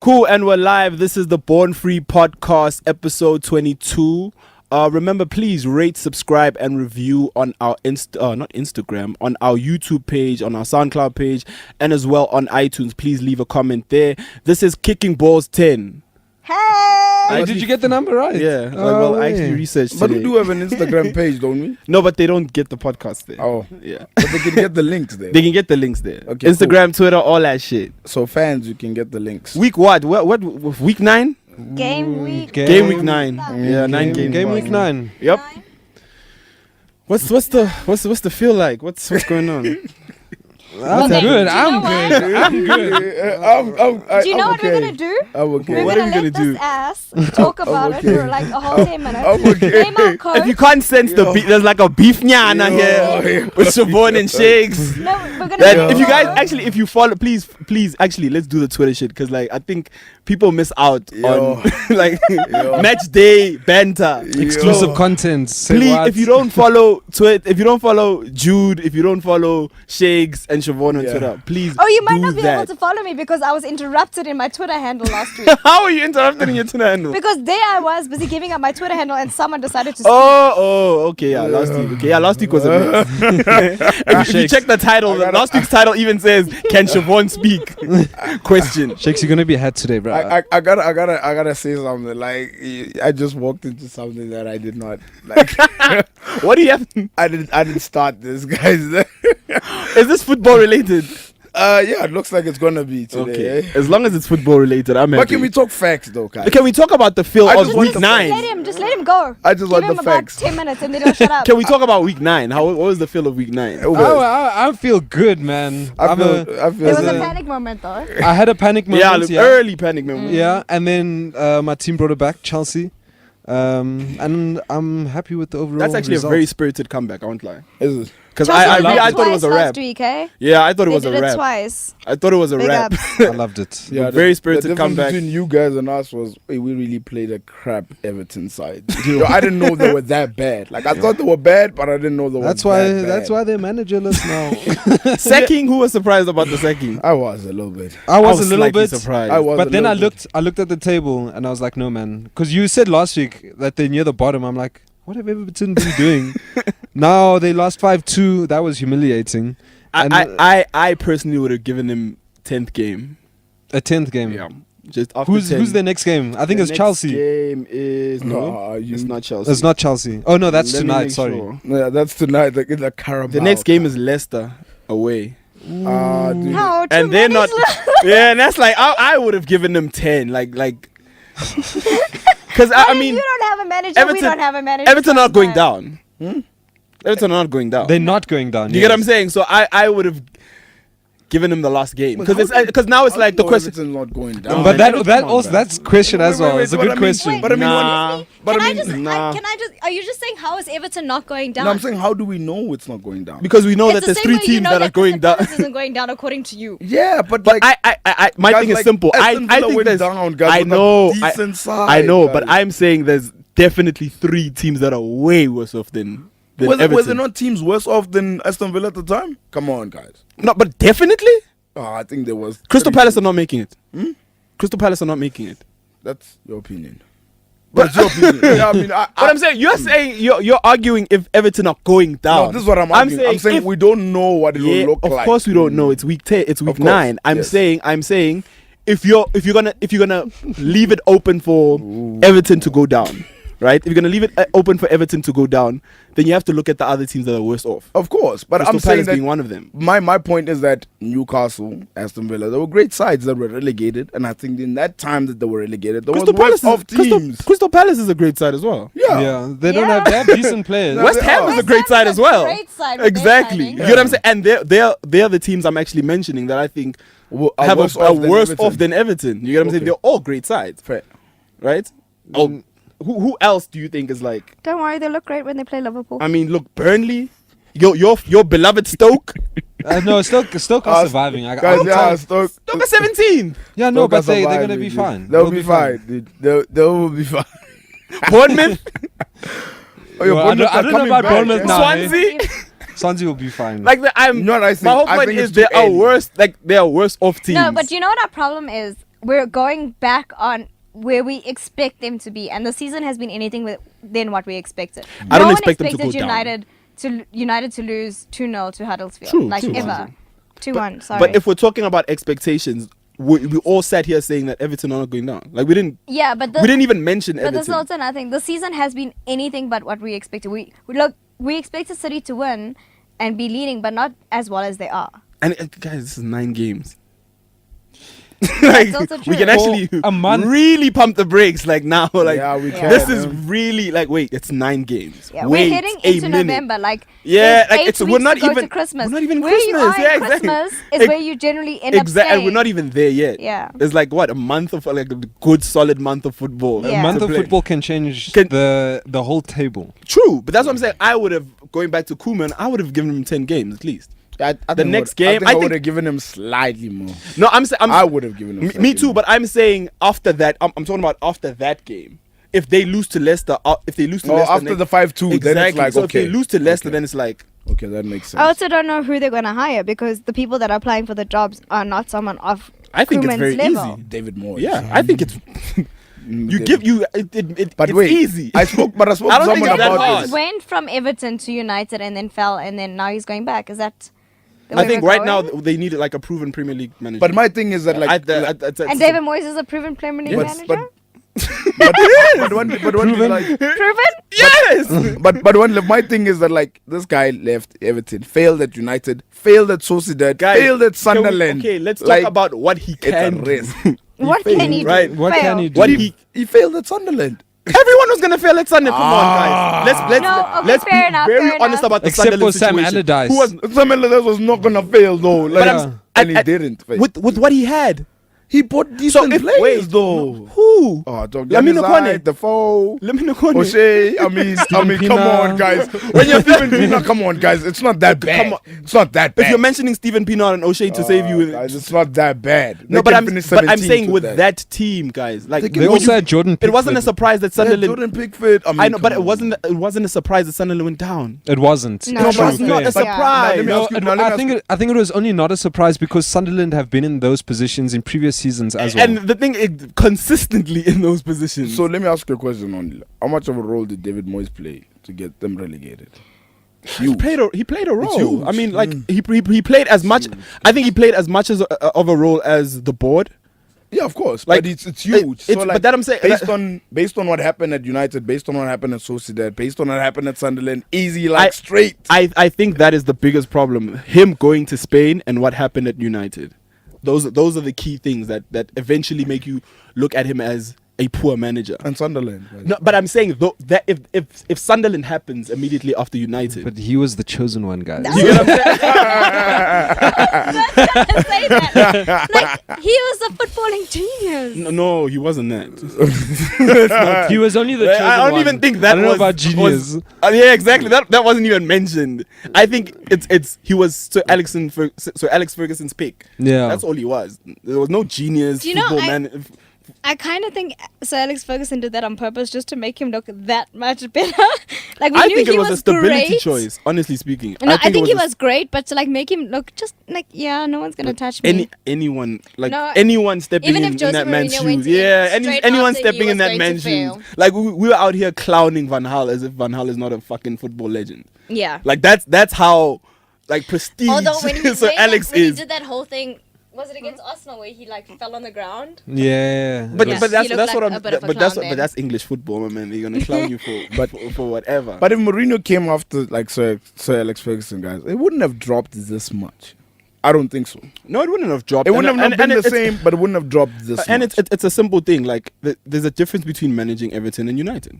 Cool, and we're live. This is the Born Free Podcast, episode 22. Remember, please rate, subscribe, and review on our not Instagram, on our YouTube page, on our Soundcloud page, and as well on iTunes. Please leave a comment there. This is Kicking Balls 10. Hey, did you get the number right? Yeah. I actually researched But today. we do have an Instagram page, don't we? No, but they don't get the podcast there. Oh, Yeah. but they can get the links there. They can get the links there. Okay, Instagram, Twitter, all that shit. So fans, you can get the links. Week what? What week 9? Game week. Game week 9. Yeah, 9 games. Game week 9. Yep. What's the feel like? What's going on? I'm Okay, good. do you know I'm good. Do you know what we're gonna do? I'm okay. What We're are we gonna gonna let this ass talk about it for like a whole 10 minutes. I'm okay. Name our code. If you can't sense the beef, there's like a beef nyana Yo. here with Siobhan and Shakes. No, we're gonna That do if you guys it. actually, if you follow, please, actually, let's do the Twitter shit because like I think people miss out Yo. on like Yo. match day banter. Exclusive So, content. Say please, what? if you don't follow if you don't follow Jude, if you don't follow Shakes and Siobhan on Yeah. Twitter, please. Oh, you might do not be that. able to follow me because I was interrupted in my Twitter handle last week. How are you interrupting in your Twitter handle? Because there I was busy giving up my Twitter handle and someone decided to speak. Okay, yeah, last week. Okay, yeah, last week was a mess. if you check the title, last week's title even says, "Can Siobhan speak?" Question. Shakes, you're gonna be ahead today, bro. I gotta say something. Like I just walked into something that I did not like. What do you have? I didn't start this, guys. Is this football related? Yeah, it looks like it's gonna be today. Okay, Eh? as long as it's football related, I'm happy. But can we talk facts though, guys? Can we talk about the feel I of just want week the nine? Just let him go. I just Give want him the about facts. 10 minutes and then he'll shut up. Can we talk about week 9? What was the feel of week 9? I feel good, man. I feel There was as a a- panic moment though. I had a panic moment. Yeah, early panic moment. Yeah, and then my team brought it back, Chelsea. And I'm happy with the overall That's actually result. a very spirited comeback. I won't lie. Is it? Because Chelsea I did thought it was a twice rap. last week, eh? Yeah, I thought it They was did a it rap. twice. I thought it was a Big rap. ups. I loved it. Yeah, Very the spirited difference comeback. between you guys and us was we really played a crap Everton side. Yo, I didn't know they were that bad. Like I thought they were bad, but I didn't know they were. That's that why. bad. That's why they're managerless now. Secking, who was surprised about the secking? I was a little bit. I was a little slightly bit surprised. I was. But a then I little bit. looked at the table and I was like, no, man, because you said last week that they're near the bottom. I'm like, what have Everton been doing? Now they lost 5-2. That was humiliating. And I personally would have given him 10th game. a 10th game. Yeah. Just after Who's 10. who's their next game? I think The it's next Chelsea. Game is no, it's not Chelsea. It's not Chelsea. Oh no, that's Let me tonight. make Sorry. sure. Yeah, that's tonight. The Carabao. The next game is Leicester away, Dude. No, and they're not. Yeah, and that's like I would have given them 10. Like, because I mean, you don't have a manager. We Everton- don't have a manager. Everton are not going Sometimes. down. Everton are not going down. They're not going down. You get what I'm saying? So I would have given him the last game because now it's like the question. Everton's not going down. But man, that come on, also man. that's question as Wait, well. wait, It's a but good I mean- question. But I mean, Nah. but Can I I mean, just? Are you just saying how is Everton not going down? no, I'm saying how do we know it's not going down? Because we know It's that the there's same 3 way you teams know that are going Crystal down. Palace isn't going down according to you. Yeah, but But like I my guys, thing is like, simple. Aston I Villa think went there's. down, guys, I with a know. decent side, I know, guys. but I'm saying there's definitely 3 teams that are way worse off than Everton. Was there not teams worse off than Aston Villa at the time? Come on, guys. No, but definitely. Oh, I think there was. Crystal Palace are not making it. Crystal Palace are not making it. That's your opinion. But it's your opinion. Yeah, I mean, But I'm saying you're arguing if Everton are going down. no, this is what I'm arguing. I'm saying if- we don't know what it will look of like. course we don't know. It's week 10. It's week Of course, 9. I'm yes. saying if you're gonna leave it open for Everton to go down, right? If you're gonna leave it open for Everton to go down, then you have to look at the other teams that are worse off. Of course, but Crystal I'm saying Palace that being one of them. my point is that Newcastle, Aston Villa, they were great sides that were relegated, and I think in that time that they were relegated, there Crystal was worse Palace, off teams. Crystal Palace is a great side as well. Yeah. They don't have. They have decent players. No, West they Ham are. is a West great Ham side is as a well. great side with their Exactly. signing. You know what I'm saying? And they're the teams I'm actually mentioning that I think Are have worse a off than worse Everton. off than Everton. You get what I'm saying? Okay. They're all great sides, Fair. right? Oh, who else do you think is like? Don't worry, they look great when they play Liverpool. I mean, look, Burnley, your beloved Stoke. No, Stoke are surviving. Guys, yeah, Stoke. Stoke are 17. Yeah, no, Stoke but are they're surviving, gonna be dude. fine. They'll be fine, dude. They will be fine. Bournemouth, Oh, your Well, I don't- Bournemouth I are don't know coming about back, Bournemouth yeah. now. Swansea. Swansea will be fine. Like You know what I think? my whole I point think is it's too they are early. worse. Like they are worse off teams. No, but you know what our problem is? we're going back on where we expect them to be, and the season has been anything than what we expected. I don't no expect one them to go expected United to lose 2-0 to Huddersfield, True, like true. ever. 2-1. Sorry. But if we're talking about expectations, we all sat here saying that Everton are not going down. Like we didn't even mention But this is Everton. also nothing. The season has been anything but what we expected. We expected City to win and be leading, but not as well as they are. And guys, this is 9 games. Like, also we true. can actually For a month. really pump the brakes. Like now, like Yeah, we can, this is yeah. really like wait, it's 9 games. Yeah, Wait we're heading a into minute. November. Like Yeah, there's like 8 it's we're weeks not to go even to Christmas. We're not even where Christmas. you are Yeah, in exactly. Christmas is where you generally end up Exactly. staying. We're not even there yet. Yeah. It's like what, a month of like a good solid month of football. Yeah. A month to of play. football can change Can- the whole table. True, but that's what I'm saying. I would have, going back to Koeman, I would have given him 10 games at least. I The think next I game, think I I would think- have given him slightly more. No, I'm saying I would have given him. me slightly too, more. but I'm saying after that, I'm talking about after that game. If they lose to Leicester, Leicester after the 5-2, then it's like so okay. if they lose to Leicester, okay. then it's like Okay, that makes sense. I also don't know who they're going to hire because the people that are applying for the jobs are not someone of I think it's Koeman's very level. easy. David Moyes. Yeah, I think it's But it's wait, easy. I spoke I to don't think someone it's that about hard. this. Went from Everton to United and then fell, and then now he's going back. Is that the I way think we're right now going? they need like a proven Premier League manager. But my thing is that like, And David Moyes is a proven Premier League manager? but when like, Proven? yes. but when my thing is that like this guy left Everton, failed at United, failed at Sociedad, Guys, failed at can we- Sunderland. Okay, let's Like, talk about what he it's a can do. risk. What failed, can he do? right? What Fail. can he do? What he failed at Sunderland. Everyone was gonna fail at Sunderland. Come on, guys. Let's No, okay, let's fair be enough, very fair honest enough. about the Except Sunderland for Sam situation. Allardyce. Who was Sam Allardyce was not gonna fail though. Like, But I'm- and he I- didn't fail. with what he had? He bought decent if- players wait, though. Who? Oh, dog. Lamine Kone. Defoe. Lamine Kone. O'Shea, I mean, come Pina. on, guys. When you're Steven Pina, come on, guys. It's not that bad. Come on. It's not that bad. If you're mentioning Stephen Pienaar and O'Shea to save you, guys, it's not that bad. no, They but can I'm finish but I'm 17th saying with that team, guys, like They They also had Jordan Pickford. it wasn't a surprise that They had Sunderland. Jordan Pickford. I know, but come on. it wasn't a surprise that Sunderland went down. It wasn't. No, No, it but it's wasn't. not a Fair. Yeah. surprise. Let me No, ask you- and now let me ask I think it was only not a surprise because Sunderland have been in those positions in previous seasons as well. And the thing is, consistently in those positions. So let me ask you a question only. How much of a role did David Moyes play to get them relegated? he played a role. huge. I mean, like he played as much. I think he played as much as of a role as the board. Yeah, of course. Like, But it's huge. it's- but that I'm saying- based on what happened at United, based on what happened at Sociedad, based on what happened at Sunderland, easy like straight. I think that is the biggest problem. Him going to Spain and what happened at United. Those are the key things that eventually make you look at him as a poor manager. And Sunderland. Right? No, but I'm saying though that if Sunderland happens immediately after United, But he was the chosen one, guys. you get what I'm saying? Say that. Like, he was a footballing genius. No, he wasn't that. He was only the chosen I don't one. even think that I don't know was about genius. yeah, exactly. That wasn't even mentioned. I think he was Sir Alex Ferguson's pick. Yeah. That's all he was. There was no genius Do you know, football I- man. I kind of think Sir Alex Ferguson did that on purpose just to make him look that much better. Like, we I knew think he it was a stability great. choice, honestly speaking. No, I think he a- was great, but to like make him look just like, yeah, no one's gonna touch me. anyone No, anyone stepping even in if Jose that man's Mourinho went shoes. in Yeah, straight anyone after, he stepping in was that going to man's shoes. fail. Like we were out here clowning Van Gaal as if Van Gaal is not a fucking football legend. Yeah. Like that's how like prestige Although when he, Sir made Alex that, when he is. did that whole thing, was it against Arsenal where he like fell on the ground? Yeah. But Yeah. but He that's looked that's like what a I'm. bit of a But that's clown then. English football, my man. They're gonna clown you for whatever. But if Mourinho came after like Sir Alex Ferguson, guys, it wouldn't have dropped this much. I don't think so. no, it wouldn't have dropped. It wouldn't have And been the it's- same, but it wouldn't have dropped this And much. it's a simple thing. Like there's a difference between managing Everton and United.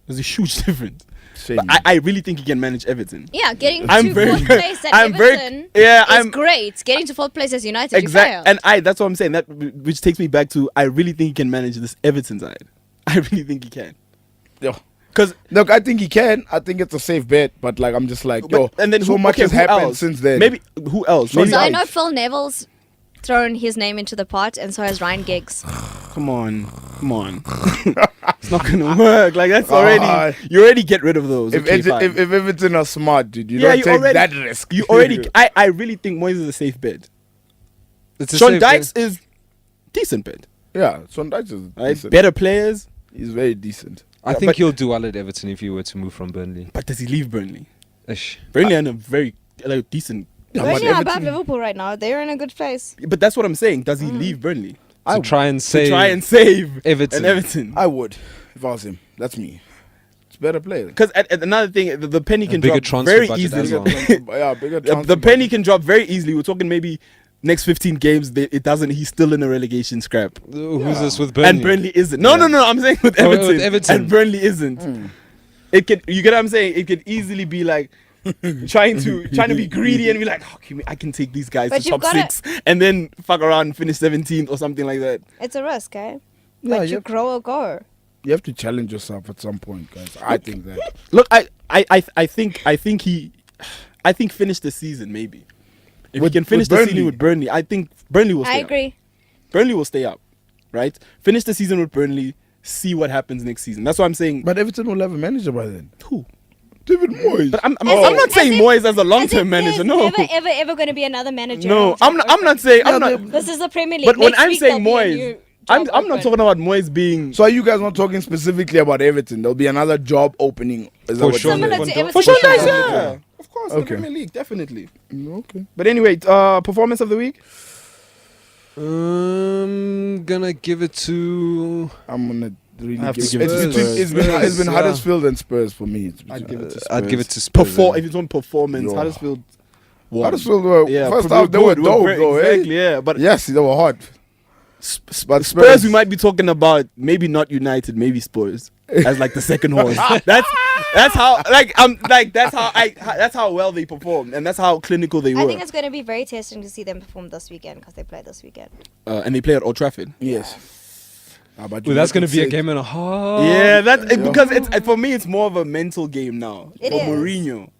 There's a huge difference. Shame. But I really think he can manage Everton. Yeah, getting I'm to very- fourth place at I'm very- Everton yeah, is I'm- great. Getting to fourth place as United, you Exactly, failed. and that's what I'm saying. That which takes me back to I really think he can manage this Everton side. I really think he can. Yo. Because Look, I think he can. I think it's a safe bet, but like I'm just like, yo, and then so much has who happened else? since then. Maybe who else? Sean Maybe, So I Dyche. know Phil Neville's thrown his name into the pot, and so has Ryan Giggs. come on. It's not gonna work. Like that's already you already get rid of those. if, Okay, if, fine. if Everton are smart, dude, you Yeah, don't you take already- that risk. you already. I really think Moyes is a safe bet. It's a Sean safe Dykes bet. is decent bid. Yeah, Sondage is Right? decent. Better players, He's very decent. I Yeah, think but- he'll do well at Everton if he were to move from Burnley. but does he leave Burnley? Ish. Burnley are in a very decent. Yeah, Burnley but are above Everton- Liverpool right now. They're in a good place. But that's what I'm saying. Does he leave Burnley To try and to save try and save Everton. and Everton? I would if I was him. That's me. It's better player. Because another thing, the penny can bigger drop transfer very budget as easily. well. Yeah, bigger. The transfer penny budget. can drop very easily. We're talking maybe next 15 games. It doesn't. He's still in a relegation scrap, Who's this with Burnley? and Burnley isn't. No, Yeah. no. I'm saying with Oh, Everton, with Everton. and Burnley isn't. It could. You get what I'm saying? It could easily be like. trying to be greedy and be like, oh, I can take these guys But to you've top gotta- 6 and then fuck around and finish 17th or something like that. It's a risk, eh? Yeah, But you you grow or go. have to challenge yourself at some point, guys. I think that. Look, I think finish the season maybe. If With- he can finish with the Burnley. season with Burnley, I think Burnley will stay I up. agree. Burnley will stay up, right? Finish the season with Burnley, see what happens next season. That's what I'm saying. But Everton will have a manager by then. Who? David Moyes. But I'm As if- not saying as if- Moyes as a As if long-term manager. there's No, ever going to be another manager. no. on I'm track not open. saying. Yeah, I'm not. This is the Premier League. But when Next I'm week saying there'll be a Moyes, new I'm job not open. talking about Moyes being. So are you guys not talking specifically about Everton? There'll be another job opening. Is that For what sure. you're Similar saying? to Everton. For sure, Sure. guys, yeah. Of course, the Okay. Premier League, definitely. Okay. But anyway, performance of the week. Gonna give it to. I'm gonna really I have to give give it. it to It's been Spurs, it's been yeah. Huddersfield and Spurs for me. It's I'd between- give it to Spurs. I'd give it to Spurs. If it's on performance, Yo. Huddersfield. won. Huddersfield were Yeah, first we're half they were good, dope very- though. Exactly, Eh? yeah. But Yes, they were hot. But Spurs, we might be talking about maybe not United, maybe Spurs as like the second horse. That's how that's how well they performed, and that's how clinical they I were. think it's going to be very testing to see them perform this weekend because they play this weekend. And they play at Old Trafford. Yes. But Well, that's gonna be a game and a half. Yeah, because it's for me it's more of a mental game now It for is. Mourinho.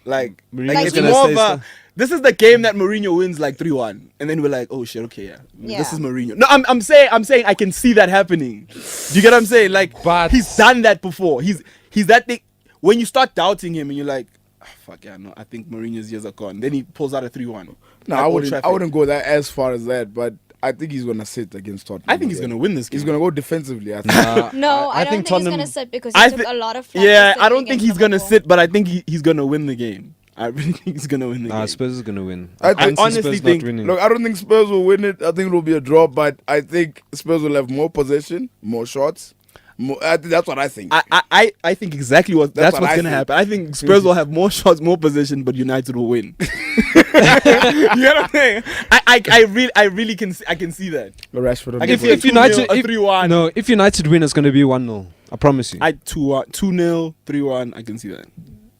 Like Mourinho's it's gonna more say of a. This is the game that Mourinho wins like 3-1, and then we're like, oh shit, okay, yeah. This Yeah. is Mourinho. No, I'm saying I can see that happening. Do you get what I'm saying? Like, But- he's done that before. He's that thing. When you start doubting him and you're like, "Ah, fuck yeah, no, I think Mourinho's years are gone. Then he pulls out a 3-1. No, at I Old wouldn't. I Trafford. wouldn't go that as far as that, but I think he's gonna sit against Tottenham. I think he's gonna win this game. He's gonna go defensively. I think. No, I don't think he's Tottenham- going to sit because he I took thi- a lot of flack Yeah, for I don't sitting think against he's gonna Liverpool. sit, but I think he's gonna win the game. I really think he's gonna win the Nah, game. Spurs is gonna win. I can't see honestly Spurs think- not winning. Look, I don't think Spurs will win it. I think it will be a draw, but I think Spurs will have more possession, more shots. I think that's what I think. I think exactly that's That's what what's I gonna think. happen. I think Spurs will have more shots, more possession, but United will win. You know what I'm saying? I really can see that. Rashford. I can if, see a if United, 2-0, a if, 3-1. no, if United win, it's gonna be 1-0. I promise you. I 2-0, 3-1. I can see that.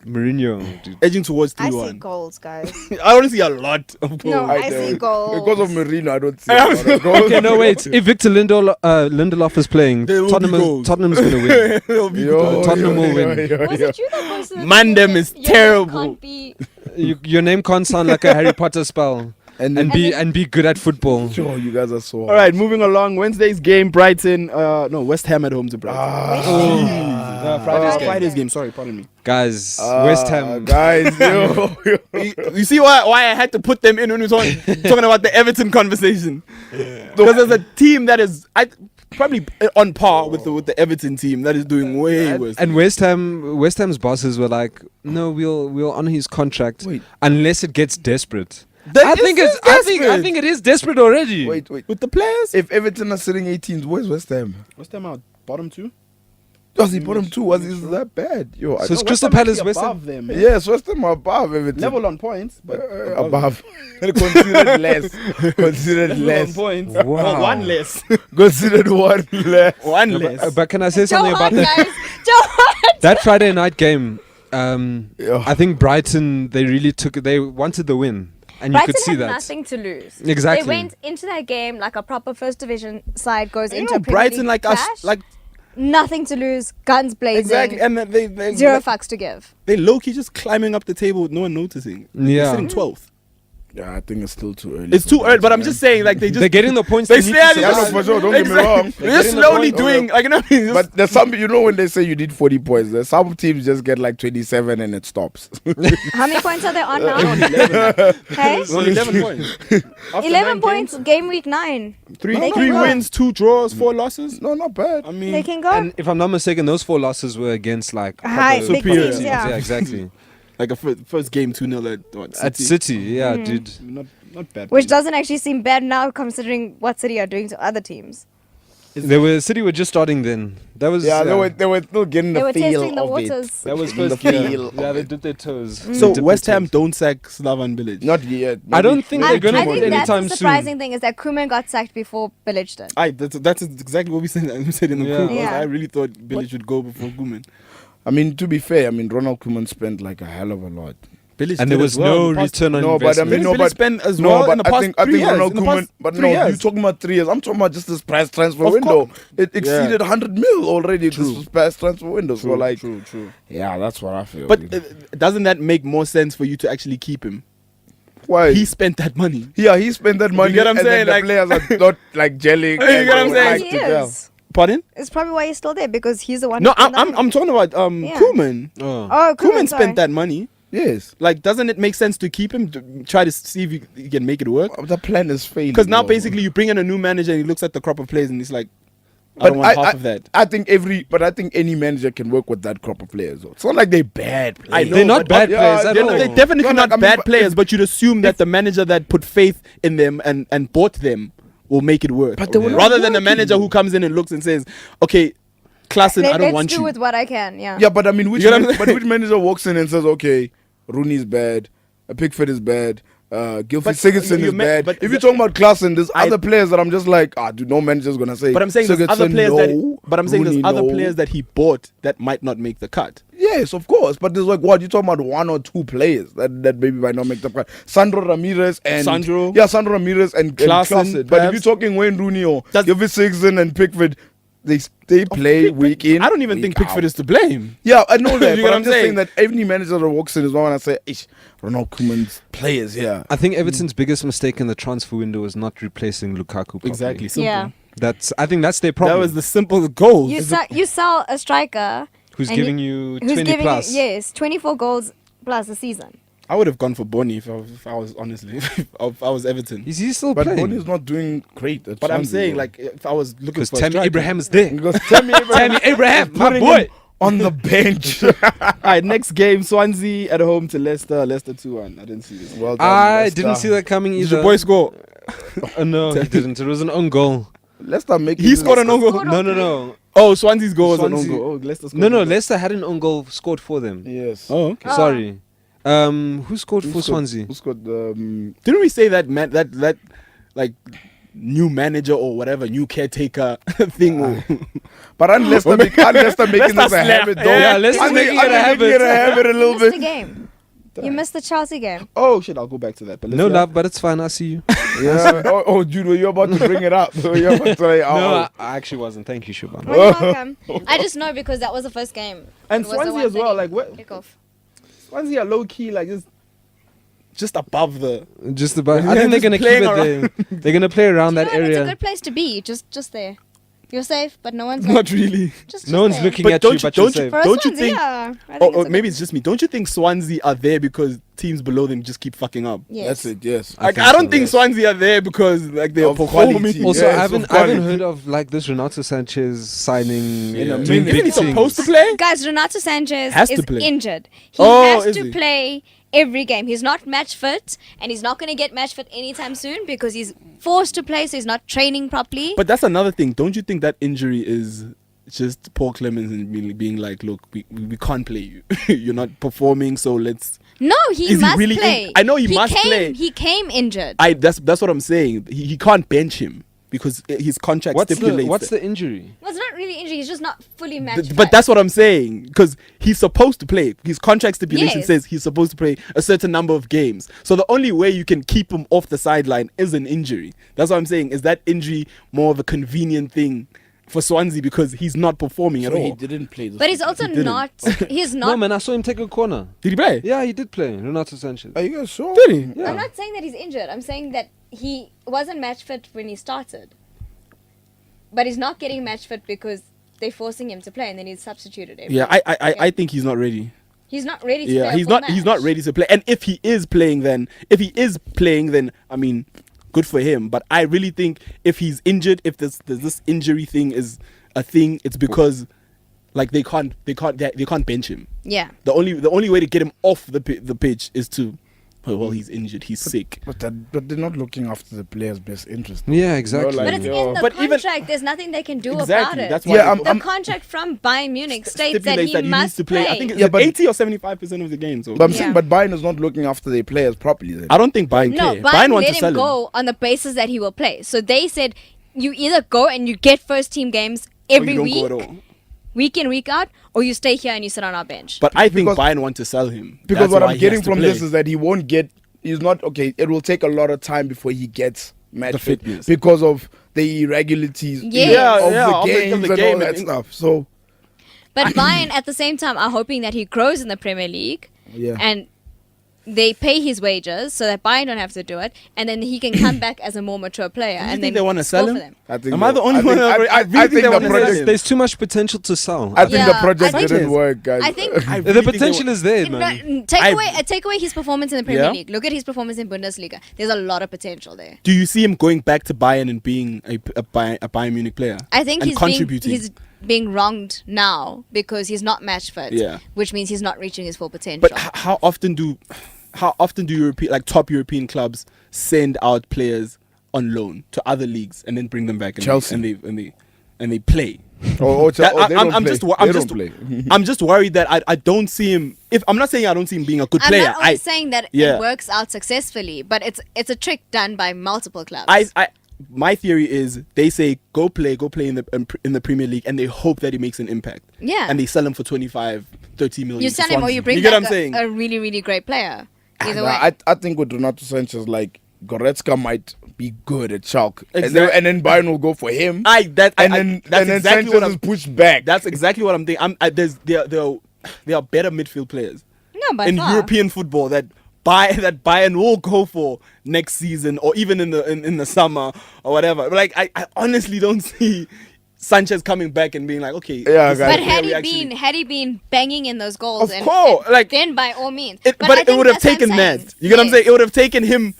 Mourinho, dude. Edging towards I see 3-1. goals, guys. I want to see a lot of goals. No, I see goals. Because of Mourinho, I don't see. I a lot of goals. Okay, no, wait. If Victor Lindelof is playing, There will be goals. Tottenham's gonna win. It'll be Yo, Tottenham will yo, win. yo, yo, Was yo. it you that posted the Mandem thing is that your name terrible. can't be- Your name can't sound like a Harry Potter spell, And and be good at football. Sure, you guys are so. All right, moving along. Wednesday's game, Brighton. West Ham at home to Brighton. Friday's game. Sorry, pardon me. Guys, West Ham. guys. Yo, yo. You see why I had to put them in when we were talking about the Everton conversation? Because there's a team that is probably on par with the Everton team that is doing way worse. And West Ham's bosses were like, "No, we'll honor his contract Wait. unless it gets desperate." That I is think just I desperate. think it is desperate already. Wait. With the players, If Everton are sitting 18th, where's West Ham? West Ham out bottom two. Does he put him two? Is that bad? Yo, I So it's don't- Crystal Palace, West Ham. above them. Yes, West Ham are above Everton. Level on points, but above. Considered less. Considered level on less. points. Wow. Oh, one less. Considered one less. One No, less. but can I say something Joe about Hart, that? guys. Joe Hart. That Friday night game? Yeah. I think Brighton they wanted the win, and you Brighton could see had that. nothing to lose. Exactly. They went into that game like a proper first division side goes You into know, a Premier Brighton League like us, clash. like Nothing to lose, guns blazing, exactly, and then zero fucks to give. they low key just climbing up the table with no one noticing. They're Yeah. sitting 12th. Yeah, I think it's still too early. It's for too that, early, but I'm man. just saying, like, they just They're getting the points. they they need stay to at Yeah, survive. no, for sure. Don't get me wrong. They're getting the slowly point. doing, like, you know, just- But there's some, when they say you need 40 points, there's some teams just get like 27 and it stops. How many points are they on now? Hey? It's only 11 points. After 11 9 points, games, game week 9. three They can go. wins, 2 draws, 4 losses. No, not bad. I mean, They can go. And if I'm not mistaken, those 4 losses were against like High, proper big superior teams, yeah. Yeah, exactly. like a first game 2-0 at what, At City, yeah, dude. Not bad. Which doesn't actually seem bad now considering what City are doing to other teams. City were just starting then. That was Yeah, they were still getting They the were feel testing the of waters. it. That was The first feel year. of Yeah, they it. dipped their toes. So Dipped West their Ham toes. don't sack Slavan Village. Not yet. I don't think they're gonna I do it think that's anytime the soon. surprising thing is that Koeman got sacked before Bilic did. That's exactly what we said in the Yeah. group. Yeah. I really thought Village would go before Koeman. I mean, to be fair, Ronald Koeman spent like a hell of a lot. Village And did there was as well no in the past- return on No, but I investment. mean, Didn't no, Village but spend as no, well but in the I past think 3 years. Ronald In the past Koeman. But 3 no, years. you're talking about 3 years. I'm talking about just this price transfer Of window. course. It exceeded 100 mil already. True. This price transfer window. So like, true. yeah, that's what I feel. But dude. doesn't that make more sense for you to actually keep him? Why? He spent that money. Yeah, he spent that money. get what I'm and saying? then Like- the players are not like gelling. You and get what I'm they would saying? like He to gel. is. Pardon? It's probably why he's still there because he's the one. No, who spent that money. I'm talking about Yeah. Koeman. Oh. Oh, Koeman sorry. spent that money. Yes. Like, doesn't it make sense to keep him? To try to see if you can make it work? The plan is failing. Because now though. basically you bring in a new manager and he looks at the crop of players and he's like, I But don't want half of that. I think any manager can work with that crop of players. Though. It's not like they're bad players. I know, They're not but- bad yeah, players at they're all. not- They're definitely No, like, not I mean, bad but players, but you'd assume that the manager that put faith in them and bought them will make it work. But they were not Rather than a working. manager who comes in and looks and says, okay, Klassen, I don't Let's want do you. with what I can. Yeah. Yeah, but I mean, which You get what I'm saying? which manager walks in and says, okay, Rooney's bad, Pickford is bad, Gylfi But Sigurdsson you is ma- bad. but If you're the- talking about Klassen, there's I- other players that I'm just like, dude, no manager's gonna say. But I'm saying there's other Sigurdsson, players no, there's Rooney, other no. players that he bought that might not make the cut. Yes, of course. But there's like what you're talking about, 1 or 2 players that maybe might not make the cut. Sandro Ramirez and Sandro Ramirez and Klaassen, Klaassen. But if perhaps. you're talking Wayne Rooney or Does- Gylfi Sigurdsson and Pickford, they play week in. I don't even think week Pickford out. is to blame. Yeah, I know that. You get but what I'm I'm just saying saying? that every manager that walks in is one and I say, Ish, Ronald Koeman's players here. I think Everton's biggest mistake in the transfer window was not replacing Lukaku properly. Exactly. Simple. Yeah. I think that's their problem. That was the simple goal. You sell a striker who's and giving you who's 20 giving plus. you, yes, 24 goals plus a season. I would have gone for Bonnie if I was honestly if I was Everton. Is he still But playing? Bonnie's not doing great. At But I'm Swansea, saying though. like if I was looking Because for a Tammy striker- Abraham is there. Because Tammy Tammy Abraham, my putting boy. him on the bench. All right, next game, Swansea at home to Leicester. Leicester 2-1. I didn't see this. Well done, I Leicester. didn't see that coming Did either. your boy score? No, he didn't. It was an own goal. Leicester making He scored an own goal. Scored No, no. Oh, Swansea's goal was an own Swansea- goal. Oh, Leicester scored. No, no. an own goal. Leicester had an own goal scored for them. Yes. Oh, okay. Oh. Sorry. Who scored for Swansea? Who scored? Didn't we say that that like new manager or whatever, new caretaker thing? But unless Leicester making Leicester this a slapped. habit, though. Yeah, Leicester's making it a habit. Making it a habit a You little missed the bit. game. You missed the Chelsea game. Oh shit! I'll go back to that. But let's No see love, but it's fine. I see you. Yeah. Oh, dude, were you about to bring it up? Were you about to say, No, I actually wasn't. Thank you, Shuban. Well, you're welcome. I just know because that was the first game. And It was the Swansea as well. 1:30 Like what? kickoff. Swansea are low key, like just above the. Just about. Yeah, I think they're just gonna keep playing it there. They're gonna play around that No, it's a area. good place to be. Just there. You're safe, but no one's Not really. Just No one's there. looking But at don't you, you- but you're don't you- safe. For Don't you Swansea, think- yeah, I think Or, it's or a maybe good- it's just me. Don't you think Swansea are there because teams below them just keep fucking up? yes. That's it, yes. Like think I don't so, think yes. Swansea are there because like they're Of performing. quality. Also, Yes, I of haven't quality. heard of like this Renato Sanchez signing In a doing minute. big Isn't he supposed to things. play? Guys, Renato Sanchez Has to is play. injured. He Oh, has is to he? play every game. He's not match fit, and he's not going to get match fit anytime soon because he's forced to play, so he's not training properly. But that's another thing. Don't you think that injury is just Paul Clemens and being like, look, we can't play you. You're not performing, so let's. no, he Is he must really play. I know he must came, play. He came injured. That's what I'm saying. He can't bench him because his contract stipulates. What's that. the injury? Well, it's not really injury. He's just not fully match fit. But that's what I'm saying because he's supposed to play. His contract stipulation Yes. says he's supposed to play a certain number of games. So the only way you can keep him off the sideline is an injury. That's what I'm saying. Is that injury more of a convenient thing for Swansea because he's not performing at So he all. didn't play this But he's weekend. also didn't. not. He's No, not. man, I saw him take a corner. Did he play? Yeah, he did play. Renato Sanchez. Are you guys sure? Did he? Yeah. I'm not saying that he's injured. I'm saying that he wasn't match fit when he started. But he's not getting match fit because they're forcing him to play and then he's substituted. Yeah, I think he's not ready. He's not ready to Yeah, play. he's not ready to play. And if he is playing, then I mean, good for him. But I really think if he's injured, if this injury thing is a thing, it's because like they can't bench him. Yeah. The only way to get him off the pitch is to, well, he's injured, he's sick. But they're not looking after the player's best interest. Yeah, exactly. like- But it's in the But even- contract. There's nothing they can do Exactly, about it. that's why Yeah, they- the contract from Bayern Munich states that stipulates he must needs to play. I think it's Yeah, but- 80 or 75% of the games. So. But I'm Yeah. saying, but Bayern is not looking after their players properly. Then I don't think Bayern No, care. Bayern wants let to sell him go on the basis that he will play. So they said you either go and you get first team games Or every you don't week, go at all. week in, week out, or you stay here and you sit on our bench. But I think Because- Bayern want to sell him. because That's what why I'm he getting has to from play. this is that he won't get. He's not okay. It will take a lot of time before he gets match The fit fitness. because of the irregularities Yes. of Yeah, the of the games and game all that and- stuff. So But Bayern at the same time are hoping that he grows in the Premier League yeah. and they pay his wages so that Bayern don't have to do it, and then he can come back as a more mature player. Do you and think then they wanna score sell for him? them. I think Am I the only one? I really think they the want to sell project. him. There's too much potential to sell. I think the Yeah, project I think- didn't work, guys. I think I The really think they potential is there, No, man. take away his performance in the Premier Yeah? League. Look at his performance in Bundesliga. There's a lot of potential there. Do you see him going back to Bayern and being a Bayern Munich player? I think And he's contributing. being wronged now because he's not match fit. Yeah. Which means he's not reaching his full potential. But how often do top European clubs send out players on loan to other leagues and then bring them back and Chelsea. and they play? I'm just worried that I don't see him. If I'm not saying I don't see him being a good I'm player, not only saying that yeah. it works out successfully, but it's a trick done by multiple clubs. my theory is they say go play in the Premier League and they hope that he makes an impact. Yeah. And they sell him for 25, 30 million. you to sell him or Swansea. you bring You get back what I'm saying? a really, really great player. Either Nah, way. I think with Renato Sanchez, like Goretzka might be good at Schalke, Exactly. and then Bayern will go for him, That's and then exactly Sanchez what is I'm. pushed back. That's exactly what I'm thinking. There are better midfield players No, by in far. European football that Bayern will go for next season or even in the summer or whatever. Like I honestly don't see Sanchez coming back and being like, okay, Yeah, this is guys. But where had we he actually- been banging in those goals, Of course, like- then by all means. But I it think would have that's what I'm taken saying. that. You get what I'm Yes. saying? It would have taken him,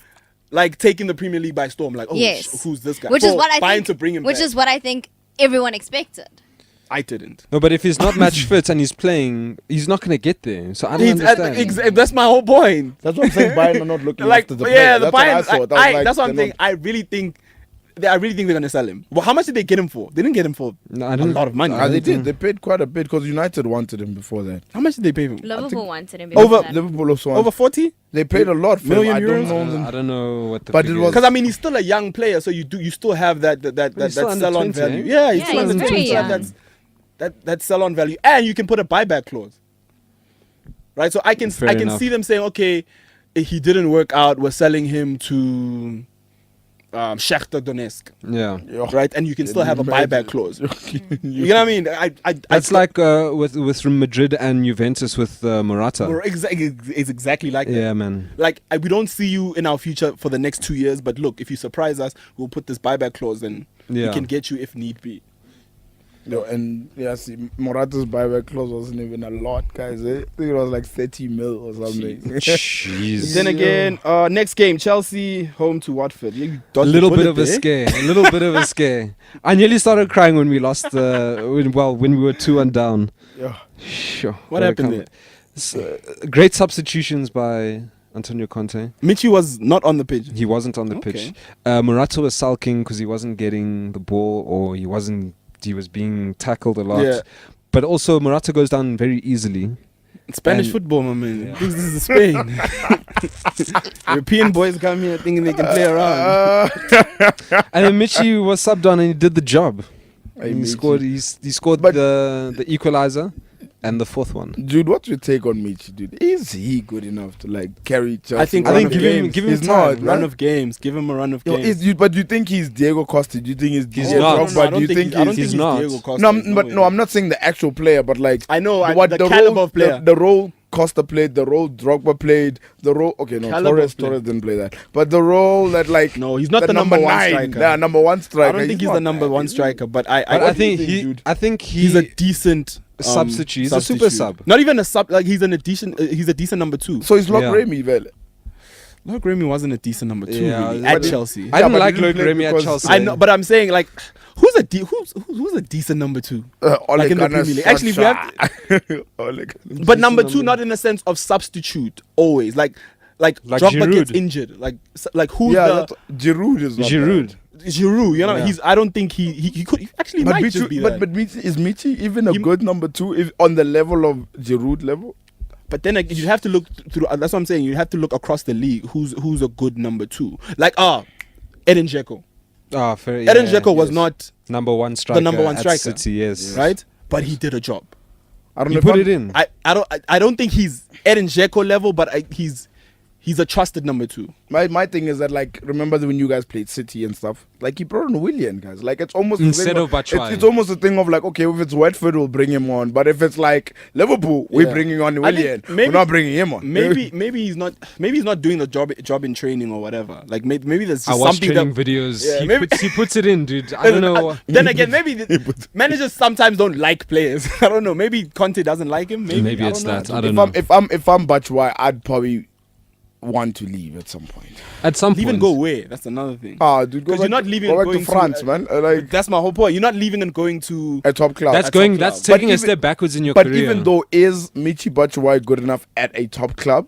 like, taking the Premier League by storm. Like, oh, Yes. who's this guy? Which is For what I Bayern think. to bring him Which back. is what I think everyone expected. I didn't. No, but if he's not match fit and he's playing, he's not going to get there. So I don't He's at- understand. that's my whole point. That's what I'm saying. Bayern are not looking Like, after the yeah, player. the That's what I Bayern. thought. I was like, That's what I'm they're saying. I really think they're gonna sell him. Well, how much did they get him for? They didn't get him for No, I a don't- lot of money. Nah, they did. They paid quite a bit because United wanted him before that. How much did they pay him? Liverpool wanted him. Over- before that. Liverpool also Over 40? they paid a lot for Million him. I don't euros? know. I don't know what the But it figure was- is. Because I mean, he's still a young player, so you still have that He's still under sell on 20, value. eh? Yeah, he's Yeah, still he's under very 20. So young. that sell on value, and you can put a buyback clause, right? So I can Fair enough. see them saying, okay, he didn't work out. We're selling him to Shakhtar Donetsk, Yeah. Yeah. right? And you can still have a Imagine. buyback clause. You know what I mean? That's like with Madrid and Juventus with Morata. It's exactly like that. Yeah, man. Like we don't see you in our future for the next 2 years, but look, if you surprise us, we'll put this buyback clause, and we Yeah. can get you if need be. No, and yeah, see, Morata's buyback clause wasn't even a lot, guys. I think it was like 30 mil or something. Jeez. Then again, next game, Chelsea home to Watford. You A dodged little the bit bullet of a there. scare. A little bit of a scare. I nearly started crying when we lost. When we were 2-1 down. Yeah. Sure. What happened there? Great substitutions by Antonio Conte. Michi was not on the pitch. He wasn't on the Okay. pitch. Morata was sulking because he wasn't getting the ball, or he was being tackled a lot. Yeah. But also Morata goes down very easily. Spanish And- football, my man. Yeah. This is Spain. European boys come here thinking they can play around. And then Michi was subbed on and he did the job. Hey, He Michi. scored. He scored But- the equalizer. And the fourth one. Dude, what's your take on Michi, dude? Is he good enough to like carry Chelsea? I think I think run of give him He's time. not, run man. of games. Give him a run of Yo, games. but do you think he's Diego Costa? Do you think he's He's Didier not. Drogba? I don't Do you think think I don't he's... think he's not. Diego Costa. No, There's but way. no, I'm not saying the actual player, but like I know the caliber of player. the role Costa played, the role Drogba played, the role. Okay, no, Caliber of Torres player. didn't play that, but the role that like No, he's not the number one nine, striker. Yeah, number one striker. I don't think he's the not number bad, one is he? striker, but But what I do you think he. dude? I think He's a decent substitute. He's a super sub. Not even a sub. Like he's a decent number two. So he's Yeah. Remy, well. Look, Remy wasn't a decent number two Yeah, really, but at Chelsea. I didn't but he like didn't Luke play Remy at because- Chelsea. I know, but I'm saying like, who's a decent number two? Like in the Premier League. Actually, if we have But number two, number- not in a sense of substitute. Always like Drogba gets Giroud. injured. Like who's yeah, the Giroud is not Giroud. Giroud? You know, Yeah. I don't think he could actually Bad. might But just be Michi, that. but Michi, is Michi even a He- good number two if on the level of Giroud level? But then like, you have to look through. That's what I'm saying. You have to look across the league. Who's a good number two? Like Edin Dzeko. Ah, fair. Edin Dzeko was not number one striker. number one at striker. City, yes. right, but he did a job. I don't He know if put I'm- it in. I don't think he's Edin Dzeko level, but he's a trusted number two. My thing is that like remember when you guys played City and stuff, like he brought on Willian, guys. Like it's almost the Instead thing of Batshuayi. it's almost a thing of like, okay, if it's Watford we'll bring him on, but if it's like Liverpool we're Yeah. bringing on I think Willian, maybe- we're not bringing him on. Maybe he's not doing the job in training or whatever. Like maybe there's I just watch something training that. videos. Yeah, he, maybe- puts it in, dude. I don't know. Then again, maybe managers sometimes don't like players. I don't know. Maybe Conte doesn't like him. Maybe, Maybe it's don't know. that. I don't know. if I'm Batshuayi, I'd probably want to leave at some point. At some Leave point. and go away. That's another thing. Dude, 'Cause you're not leaving go and back to going France, to, man. Like That's my whole point. You're not leaving and going to. a top club. That's At going. top That's club. taking But a even- step backwards in your but career. even though is Michi Batshuayi good enough at a top club?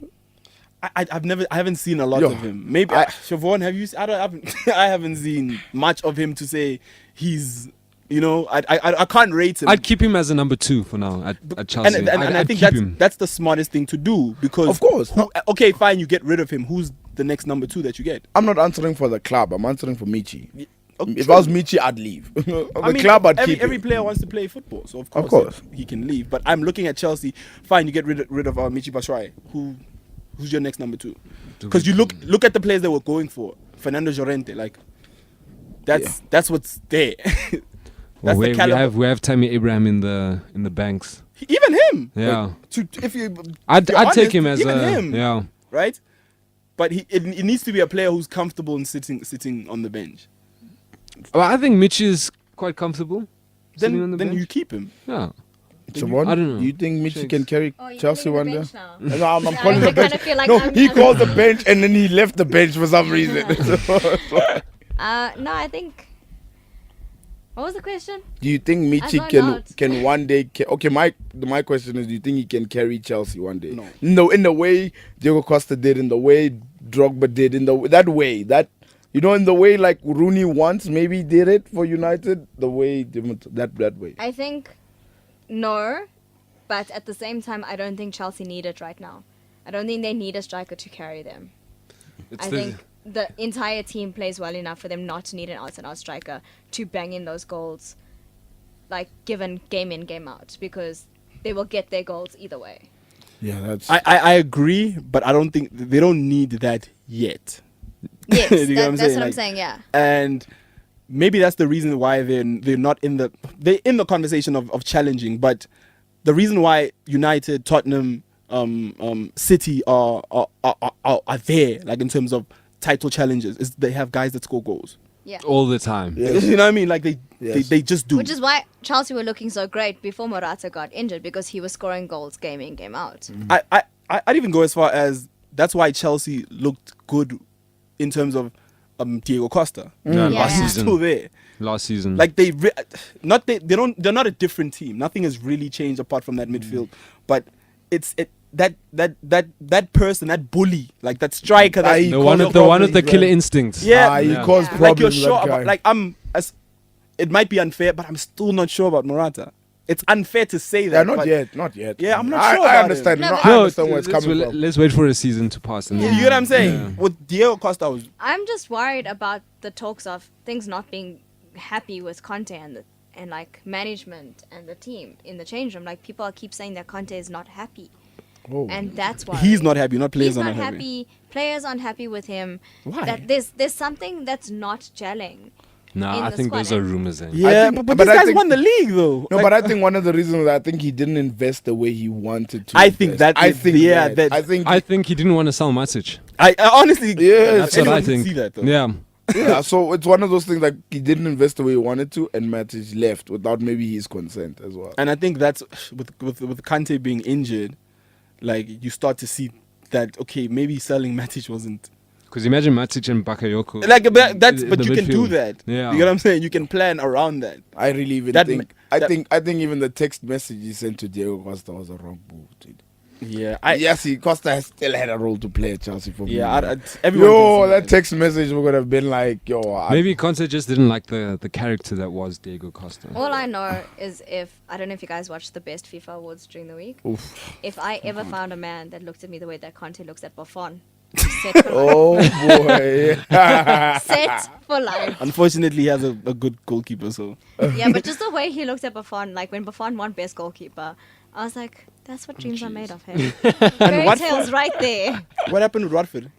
I haven't seen a lot Yo, of him. Maybe Siobhan, have you? I haven't seen much of him to say he's. You know, I can't rate him. I'd keep him as a number two for now at Chelsea. and I I'd think keep him. that's the smartest thing to do because Of course. okay, fine, you get rid of him. Who's the next number two that you get? I'm not answering for the club. I'm answering for Michi. Okay, If I was Michi, I'd leave. I mean, club, I'd every, keep every him. player wants to play football, so of course. he can leave. But I'm looking at Chelsea. Fine, you get rid of Michy Batshuayi. Who's your next number two? Because you look at the players they were going for. Fernando Llorente, like that's what's there. Well, That's the caliber. we have Tammy Abraham in the banks. Even him. Yeah. Like, if you, I'd you're take honest, him as even a him, yeah. right? But it needs to be a player who's comfortable in sitting on the bench. Well, I think Mitch is quite comfortable. sitting on the Then bench. you keep him. Yeah. Siobhan, I don't know. Do you think Michi Shakes. can carry Oh, you're Chelsea calling one the day? bench now. No, I'm I calling the kinda bench. feel like No, I'm- he I'm- called the bench and then he left the bench for some reason. No, I think. What was the question? Do you think I Michi zoned out. can one day? Okay, my question is: do you think he can carry Chelsea one day? No. No, in the way Diego Costa did, in the way Drogba did, in that way in the way like Rooney once maybe did it for United, the way that way. I think no, but at the same time, I don't think Chelsea need it right now. I don't think they need a striker to carry them. I think the entire team plays well enough for them not to need an out-and-out striker to bang in those goals, like given game in, game out, because they will get their goals either way. Yeah, that's. I agree, but I don't think they don't need that yet. Yes, You know what I'm that's saying? what I'm Like, saying, yeah. And maybe that's the reason why they're not in the conversation of challenging. But the reason why United, Tottenham, City are there, like in terms of title challenges, is they have guys that score goals. Yeah. all the time. Yes. You know what I mean? Like Yes. they just do. Which is why Chelsea were looking so great before Morata got injured, because he was scoring goals game in, game out. I'd even go as far as that's why Chelsea looked good in terms of Diego Costa. Yeah, Yeah. last He's season. still there. Last season. Like they're not a different team. Nothing has really changed apart from that midfield. But that person, that bully, like that striker, that he the calls one it of the problems, killer man. instincts. Yeah. He Yeah. caused Yeah. problems. like you're that sure guy. about, like it might be unfair, but I'm still not sure about Morata. It's unfair to say Yeah, that. not but yet. Yeah, I'm not I, sure I about understand. him. No, No, I understand where it's let's, coming from. let's wait for a season to pass. And You then- get what I'm saying? Yeah. With Diego Costa, I was I'm just worried about the talks of things not being happy with Conte and like management and the team in the change room. Like people keep saying that Conte is not happy, Oh. and that's why He's not happy. Not players he's are not not happy. happy. Players aren't happy with him. Why? That there's something that's not gelling. No, in I the think squad, those are and- rumors. Eh? Yeah, think- but but this I guy's think- won the league though. No, Like, but I think one of the reasons I think he didn't invest the way he wanted to. I think invest. that I is- think yeah, that. that- I I think think he didn't want to sell Matic. I honestly, Yes. That's what anyone I can think. see that though. Yeah. yeah. So it's one of those things like he didn't invest the way he wanted to, and Matic left without maybe his consent as well. And I think that's with Kante being injured, like you start to see that okay, maybe selling Matic wasn't Because imagine Matic and Bakayoko. like that's in but the you can do midfield. that. Yeah. You get what I'm saying? You can plan around that. I really even That think. ma- I that- think even the text message he sent to Diego Costa was a wrong move, dude. Yeah, Yes, Costa has still had a role to play at Chelsea for me. everyone. Yo, can see that text message would have been like, yo, Maybe Conte just didn't like the character that was Diego Costa. All I know is I don't know if you guys watched the best FIFA awards during the week. Oof. If I ever found a man that looked at me the way that Conte looks at Buffon, I'm set for life. Oh boy. Set for life. Unfortunately, he has a good goalkeeper. So Yeah, but just the way he looks at Buffon, like when Buffon won best goalkeeper, I was like, that's what dreams are made of. Hey? Fairy what tales right there. what happened with Watford?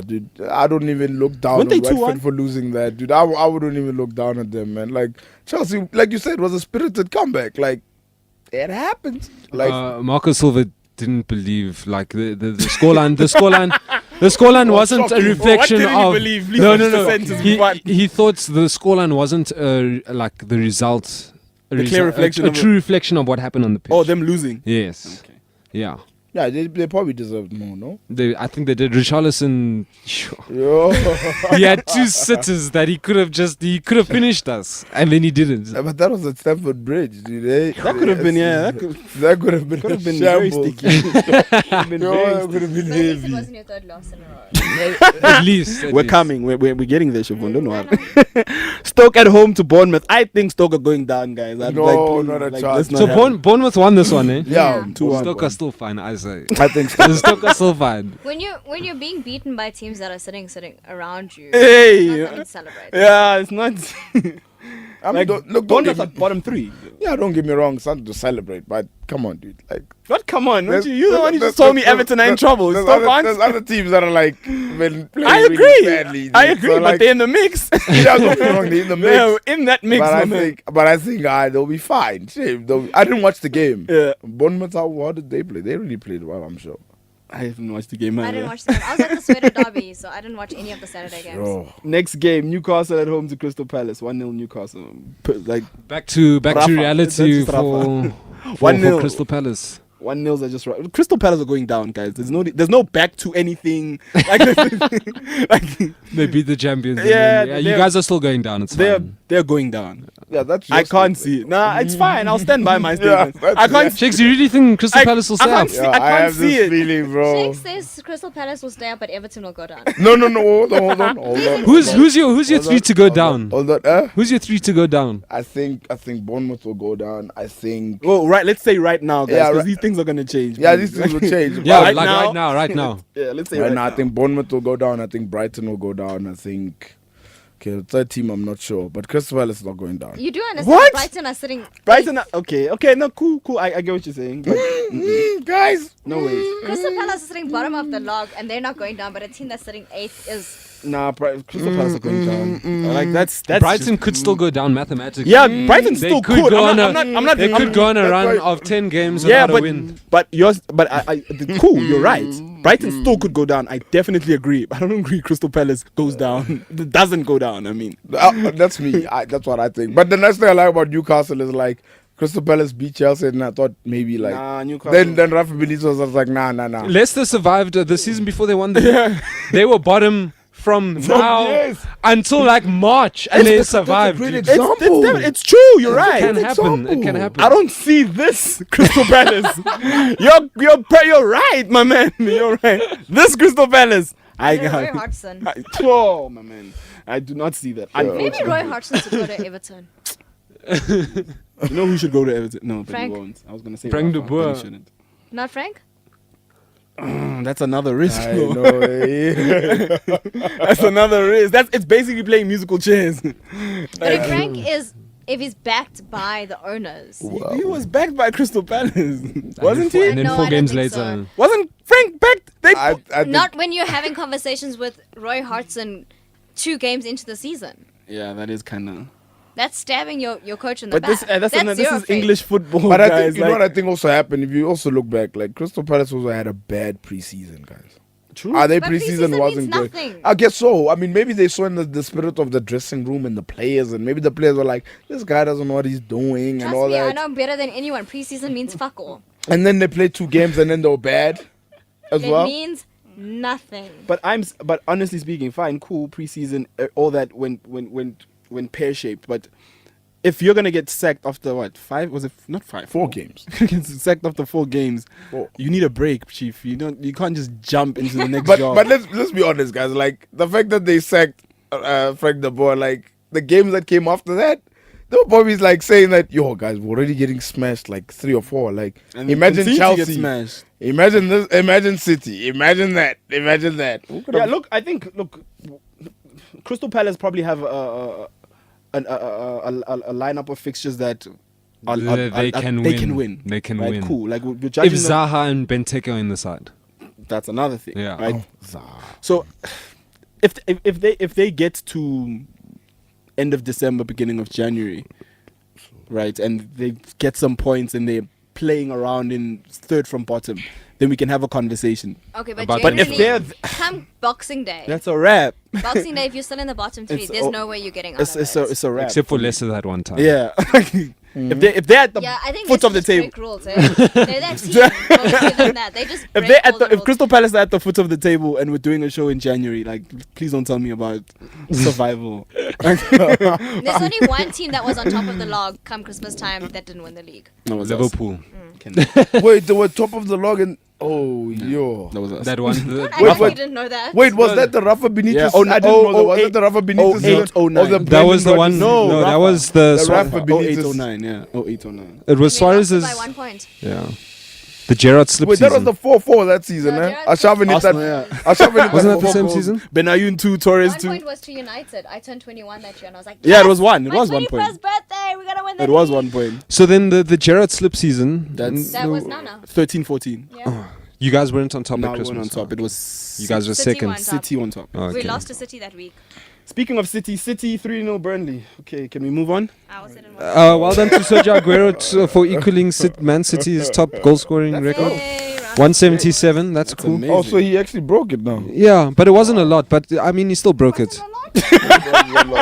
Dude, I don't even look down Weren't on they 2-1? Watford for losing that, dude. I wouldn't even look down at them, man. Like Chelsea, like you said, was a spirited comeback. Like it happens. Like Marco Silva didn't believe like the scoreline. The scoreline wasn't a shocking. reflection What didn't he of. believe? Please No, finish no, the no. sentence before I- He thought the scoreline wasn't like the result. The clear reflection a of true reflection of what happened on the pitch. Oh, them losing. Yes. Okay. Yeah. yeah, they probably deserved more, no? I think they did. Richarlison, Yo. he had two sitters that he could have finished us, and then he didn't. But that was at Stamford Bridge, dude. That could have been That could have been, could have a been very shambles. sticky. Could have been Yo, very that could have been But at least it heavy. wasn't your third loss in a row. At least. We're coming. We're getting there, Siobhan. Don't worry. Stoke at home to Bournemouth. I think Stoke are going down, guys. I'd No, please, not a let's chance. not So have- Bournemouth won this one, eh? Yeah, 2-1. Stoke are still fine, I say. I think Stoke are still fine. When you're being beaten by teams that are sitting around you, Hey. it's not something to celebrate. Yeah, it's not. I mean, like, look, don't Bournemouth get are me, bottom three. yeah, don't get me wrong, something to celebrate, but come on, dude. Like, What? Come on. there's- You the one who there's- just told me there's- Everton are in there's- trouble. There's Stoke there's aren't. other teams that are like been playing I really agree. badly, I dude. agree, So, but like, they're in the mix. yeah, don't get me wrong, they're in the mix. They're in that mix, but my I man. think they'll be fine. Shame, I didn't watch the game. Yeah. Bournemouth, how did they play? They really played well, I'm sure. I haven't watched the game. I either. didn't watch the game. I was at the Sweater Derby, so I didn't watch any of the Saturday games. Oh. Next game, Newcastle at home to Crystal Palace. 1-0 Newcastle. Like Back to Rafa. reality That's for, Rafa. 1-0. for Crystal Palace. 1-0s are just right. Crystal Palace are going down, guys. There's no back to anything. Like, like They beat the champions. Yeah, and then, you they're- guys are still going down. It's fine. they're going down. Yeah, that's I your can't statement. see it. Nah, it's fine. I'll stand by my Yeah, statement. that's- I can't. Shakes, you really think Crystal Palace will stay I up? can't see- I can't have see this it. feeling, bro. Jake says Crystal Palace will stay up, but Everton will go down. No, hold on. Who's your three to go down? Hold on. Who's your three to go down? I think Bournemouth will go down. I think Well, right. Let's say right now, guys, Yeah, because right. these things are gonna change. yeah, please. these things will change. Yeah, Right like now- right now. Yeah, let's say Right right now, now. I think Bournemouth will go down. I think Brighton will go down. I think the third team, I'm not sure, but Crystal Palace is not going down. You do understand What? Brighton are sitting. Brighton. Okay. No, cool. I get what you're saying. But, Guys, no way. Crystal Palace is sitting bottom of the log, and they're not going down. But a team that's sitting eighth is. Nah, Crystal Palace are going down. Like that's Brighton just- could still go down mathematically. Yeah, Brighton They still could could. go I'm on not. I'm not. They I'm could go on a that's run right. of 10 games Yeah, without a win. but cool. You're right. Brighton still could go down. I definitely agree. I don't agree. Crystal Palace goes down. It doesn't go down. I mean, that's me. That's what I think. But the next thing I like about Newcastle is like Crystal Palace beat Chelsea, and I thought maybe like nah, Newcastle. then Rafa Benitez was like nah. Leicester survived the season before they won the They were bottom from now yes. until like March, and they survived. great dude. example. It's true. You're It right. can happen. It example. can happen. I don't see this Crystal Palace. You're right, my man. You're right. This Crystal Palace. Roy Hodgson. Oh, my man. I do not see that. Maybe Roy Hodgson should go to Everton. You know who should go to Everton? No, but Frank. he won't. I was gonna say Frank de Rafa, but he Boer. shouldn't. Not Frank? That's another risk. I though. know. That's another risk. It's basically playing musical chairs. But if Frank is if he's backed by the owners. He was backed by Crystal Palace, wasn't he? And then No, 4 I don't games think later. so. Wasn't Frank backed? I think Not when you're having conversations with Roy Hodgson 2 games into the season. Yeah, that is kind of. That's stabbing your coach in the But this, back. this zero is faith. English football, But I guys. think you know what I think also happened. If you also look back, like Crystal Palace also had a bad preseason, guys. True. Their But preseason preseason wasn't means good. nothing. I guess so. I mean, maybe they saw in the spirit of the dressing room and the players, and maybe the players were like, "This guy doesn't know what he's doing," and Trust all me, I that. know better than anyone. Preseason means fuck all. And then they played 2 games, and then they were bad as It well. means nothing. But honestly speaking, fine, cool, preseason, all that went pear shaped. But if you're gonna get sacked after what 5? Was it not 5? 4 games. Get sacked after 4 games. 4. You need a break, chief. You can't just jump into the next But job. but let's be honest, guys. Like the fact that they sacked Frank de Boer, like the games that came after that, they were probably like saying that, yo, guys, we're already getting smashed like 3 or 4. Like And imagine continue to get Chelsea, smashed. imagine this, imagine City, imagine that. Yeah, look, Crystal Palace probably have a lineup of fixtures that They can win. They can right? win. Cool. Like we're If judging them, Zaha and Benteke are in the side. that's another thing. Yeah. Right. So if they get to end of December, beginning of January, right, and they get some points and they're playing around in third from bottom, then we can have a conversation. Okay, but But generally, if they're come Boxing Day. That's a wrap. Boxing Day, if you're still in the bottom 3, It's there's o- no way you're getting out It's of it. it's a wrap. Except for Leicester that one time. Yeah. If they're at the Yeah, I think foot they of the just table. break rules. Eh? They're that team mostly than that. They just If break they're all at the if rules. Crystal Palace are at the foot of the table and we're doing a show in January, like please don't tell me about survival. There's only one team that was on top of the log come Christmas time that didn't win the league. No, it was us. Liverpool. Wait, they were top of the log and yo. That was us. That one. I Wait, actually wait. didn't know that. Wait, was that the Rafa Benitez? Yeah, I didn't know that. Was that the Rafa Benitez? 08, season? 09. Or the That was the Brendan one. Rodgers? No, that Rafa. was the. The Swan- Rafa 08, Benitez. 09, yeah. 08, 09. It was We lost it Suarez's. by 1 point. Yeah. The Gerrard slip Wait, that season. was the 4-4 that season, No, eh? Gerrard Ashavin hit that. Arsenal, yeah. Ashavin hit Wasn't that the 4 same goals. season? Benayoun 2, Torres 1 2. point was to United. I turned 21 that year and I was like, Yeah, it yes, was 1. It my was 1 21st point. birthday. We're going to win the It was league. 1 point. So then the Gerrard slip season. That's- That was Nana. 13, 14. Yeah. You guys weren't on top Now at we're Christmas. on top. It was You guys were City second. won top. City on top. Oh, We okay. lost to City that week. Speaking of City 3-0 Burnley. Okay, can we move on? I was in Well done to Sergio Aguero for equaling Man City's top goal scoring record. 177. That's cool. Amazing. Oh, so he actually broke it now. Yeah, but it wasn't a lot. But I mean, he still broke it.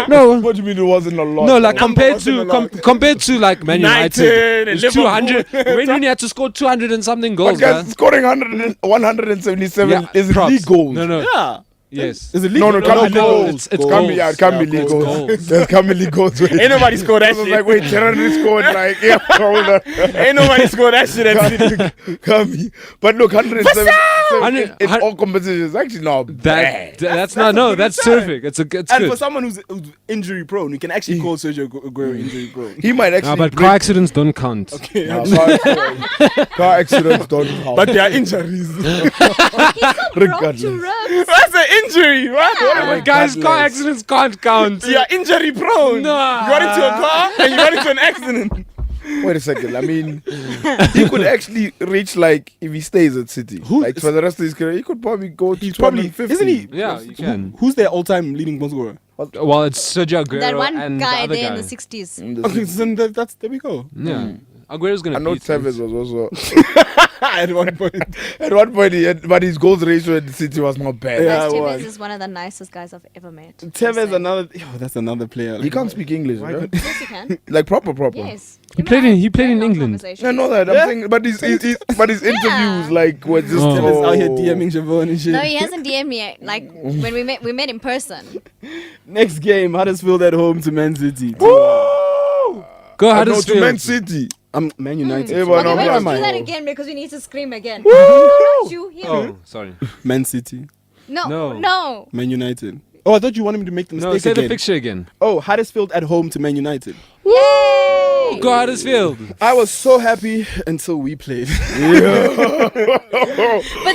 No. What do you mean it wasn't a lot? No, like though? compared to compared to like Man United United, and it's 200. When you had to score 200 and something But goals, guys, man. scoring 177 Yeah, is props. league goals. No, no. Yeah. Yes. Is it league? No, it can't be no, goals. it's It can't be, goals. yeah, it can't Yeah, be league goals, goals. goals. There can't be league goals. Ain't nobody scored I that was shit. like, wait, Gerrard scored like, yeah, hold on. Ain't nobody scored that shit at City. Can't be. But look, 107 100 in all competitions actually not bad. That's not no. That's terrific. It's And good. for someone who's injury prone, you can actually call Sergio Aguero injury prone. He might actually. No, but break- car accidents don't count. Nah, car accidents don't count. But there are injuries. Regardless. to ribs. That's an injury, right? But guys, car accidents can't count. You are injury prone. No. You got into a car and you got into an accident. Wait a second. I mean, he could actually reach like if he stays at City, Who- like for the rest of his career, he could probably go to He's probably 250. isn't he? Yeah, you can. Who's their all-time leading goal scorer? Well, it's Sergio Aguero That one and guy the other there guy. in the 60s. In the Okay, so then that's there we go. Yeah, Aguero's gonna. I know beat him. Tevez was also At one point. at one point, but his goals ratio at City was not bad. Yeah, Max it Tevez was. is one of the nicest guys I've ever met. Tevez another. That's another player. He can't speak English, Why right? Yes, you can. Like proper. Yes. He played in England. I know that. I'm Yeah. saying, but his interviews like were just Oh. Tevez out here oh. DMing Siobhan and shit. No, he hasn't DM'd me. Like when we met in person. Next game, Huddersfield at home to Man City. Woo! Go No, to Huddersfield. Man City. I'm Man United. Yeah, but Okay, no, wait, where let's am I? do that again because we need to scream again. Woo! No, not you. Here. Oh, sorry. Man City. No. No. Man United. Oh, I thought you wanted me to make the mistake No, say again. the picture again. Oh, Huddersfield at home to Man United. Yay! Go Huddersfield. I was so happy until we played. But